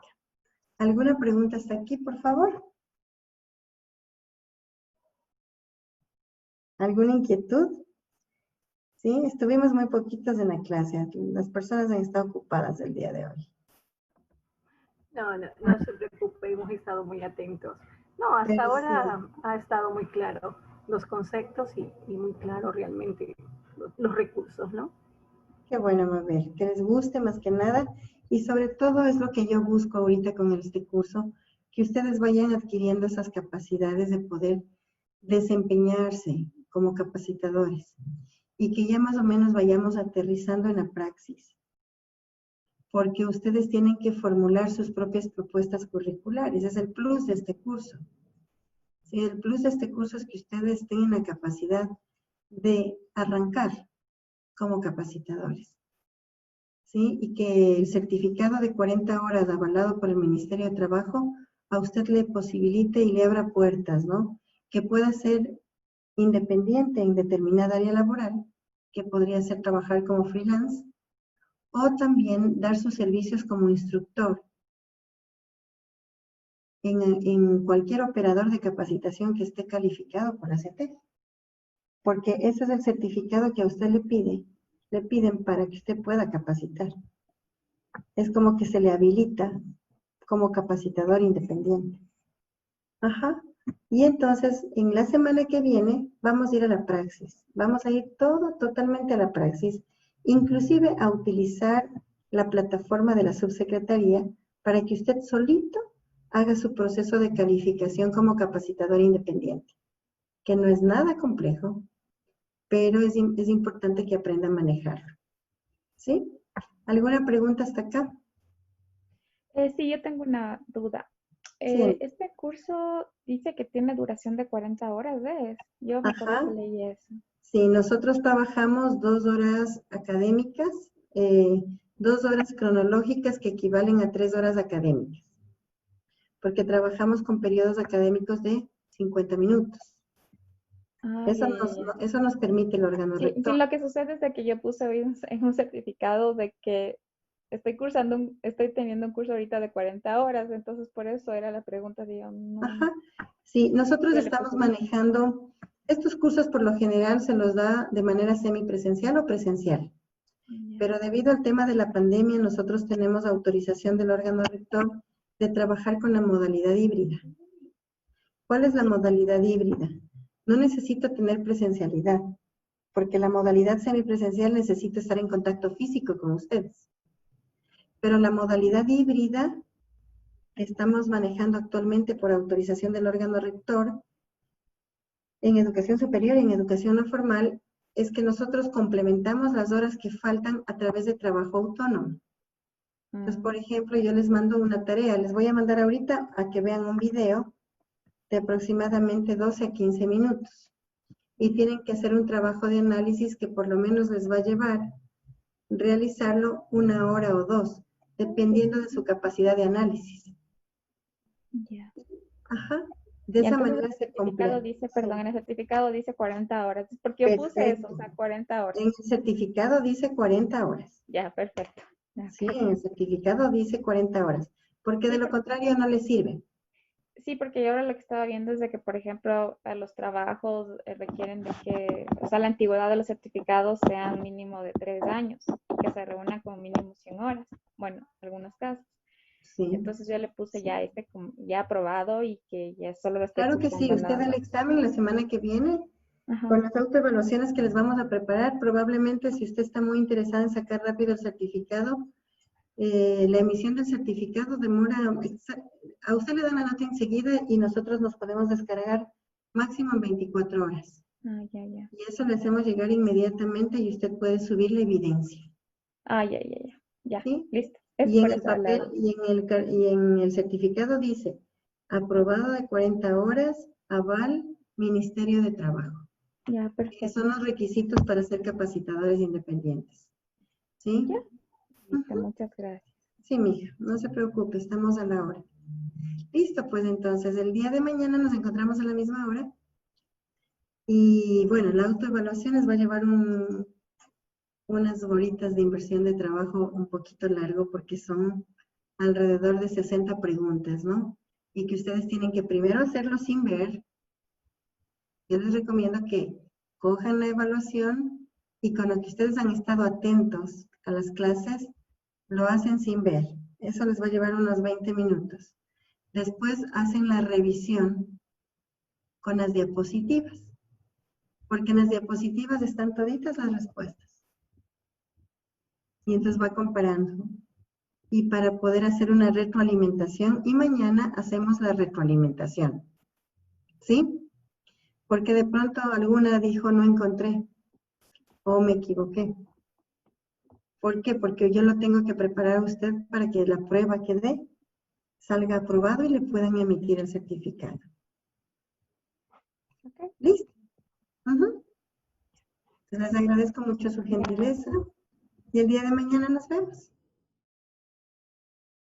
¿Alguna pregunta hasta aquí, por favor? ¿Alguna inquietud? Sí, estuvimos muy poquitos en la clase. Las personas han estado ocupadas el día de hoy. No se preocupe, hemos estado muy atentos. No, hasta ahora ha estado muy claro los conceptos y muy claro realmente los recursos, ¿no? Qué bueno, Mabel, que les guste más que nada y sobre todo es lo que yo busco ahorita con este curso, que ustedes vayan adquiriendo esas capacidades de poder desempeñarse como capacitadores y que ya más o menos vayamos aterrizando en la praxis, porque ustedes tienen que formular sus propias propuestas curriculares, es el plus de este curso. Sí, el plus de este curso es que ustedes tengan la capacidad de arrancar como capacitadores. ¿Sí? Y que el certificado de 40 horas avalado por el Ministerio de Trabajo a usted le posibilite y le abra puertas, ¿no? Que pueda ser independiente en determinada área laboral, que podría ser trabajar como freelance, o también dar sus servicios como instructor en cualquier operador de capacitación que esté calificado por la CETEC. Porque ese es el certificado que a usted le piden para que usted pueda capacitar. Es como que se le habilita como capacitador independiente. Ajá. Y entonces, en la semana que viene, vamos a ir a la praxis. Vamos a ir totalmente a la praxis, inclusive a utilizar la plataforma de la subsecretaría para que usted solito haga su proceso de calificación como capacitador independiente, que no es nada complejo, pero es importante que aprenda a manejarlo. ¿Sí? ¿Alguna pregunta hasta acá? Sí, yo tengo una duda. Sí. Este curso dice que tiene duración de 40 horas, ¿ves? Yo me acuerdo que leí eso. Sí, nosotros trabajamos 2 horas académicas, 2 horas cronológicas que equivalen a 3 horas académicas, porque trabajamos con periodos académicos de 50 minutos. Eso nos permite el órgano rector. Sí, lo que sucede es de que yo puse hoy en un certificado de que estoy teniendo un curso ahorita de 40 horas, entonces por eso era la pregunta, digo, no. Ajá. Sí, nosotros estamos manejando, estos cursos por lo general se los da de manera semipresencial o presencial. Pero debido al tema de la pandemia, nosotros tenemos autorización del órgano rector de trabajar con la modalidad híbrida. ¿Cuál es la modalidad híbrida? No necesito tener presencialidad, porque la modalidad semipresencial necesito estar en contacto físico con ustedes. Pero la modalidad híbrida que estamos manejando actualmente por autorización del órgano rector en educación superior y en educación no formal es que nosotros complementamos las horas que faltan a través de trabajo autónomo. Entonces, por ejemplo, yo les mando una tarea, les voy a mandar ahorita a que vean un video de aproximadamente 12 a 15 minutos. Y tienen que hacer un trabajo de análisis que por lo menos les va a llevar realizarlo 1 hora o 2, dependiendo de su capacidad de análisis. Ya. Ajá. De esa manera se completa. En el certificado dice 40 horas. Porque yo puse eso, o sea, 40 horas. En el certificado dice 40 horas. Ya, perfecto. Sí, en el certificado dice 40 horas. Porque de lo contrario no le sirve. Sí, porque yo ahora lo que estaba viendo es de que, por ejemplo, a los trabajos requieren de que, o sea, la antigüedad de los certificados sea mínimo de 3 años y que se reúnan como mínimo 100 horas. Bueno, en algunos casos. Sí. Entonces yo le puse ya ya aprobado y que ya solo lo estoy Claro que sí, usted da el examen la semana que viene. Ajá. Con las autoevaluaciones que les vamos a preparar, probablemente si usted está muy interesada en sacar rápido el certificado, la emisión del certificado demora, a usted le dan la nota enseguida y nosotros nos podemos descargar máximo en 24 horas. Ya. Y eso le hacemos llegar inmediatamente y usted puede subir la evidencia. Ya. Ya, ¿sí? listo. Es Y en por el eso papel, hablaba. y en el certificado dice, aprobado de 40 horas, aval, Ministerio de Trabajo, Ya, que perfecto. son los requisitos para ser capacitadores independientes. ¿Sí? Ya, listo, Ujú. muchas gracias. Sí, mija, no se preocupe, estamos a la hora. Listo, pues entonces, el día de mañana nos encontramos a la misma hora. Y bueno, la autoevaluación les va a llevar unas horitas de inversión de trabajo un poquito largo porque son alrededor de 60 preguntas, ¿no? Y que ustedes tienen que primero hacerlo sin ver. Yo les recomiendo que cojan la evaluación y con lo que ustedes han estado atentos a las clases, lo hacen sin ver. Eso les va a llevar unos 20 minutos. Después hacen la revisión con las diapositivas, porque en las diapositivas están toditas las respuestas. Y entonces va comparando. Y para poder hacer una retroalimentación, y mañana hacemos la retroalimentación. ¿Sí? Porque de pronto alguna dijo no encontré o me equivoqué. ¿Por qué? Porque yo lo tengo que preparar a usted para que la prueba que dé salga aprobado y le puedan emitir el certificado. Ok. ¿Listo? Ujú. Les agradezco mucho su gentileza y el día de mañana nos vemos.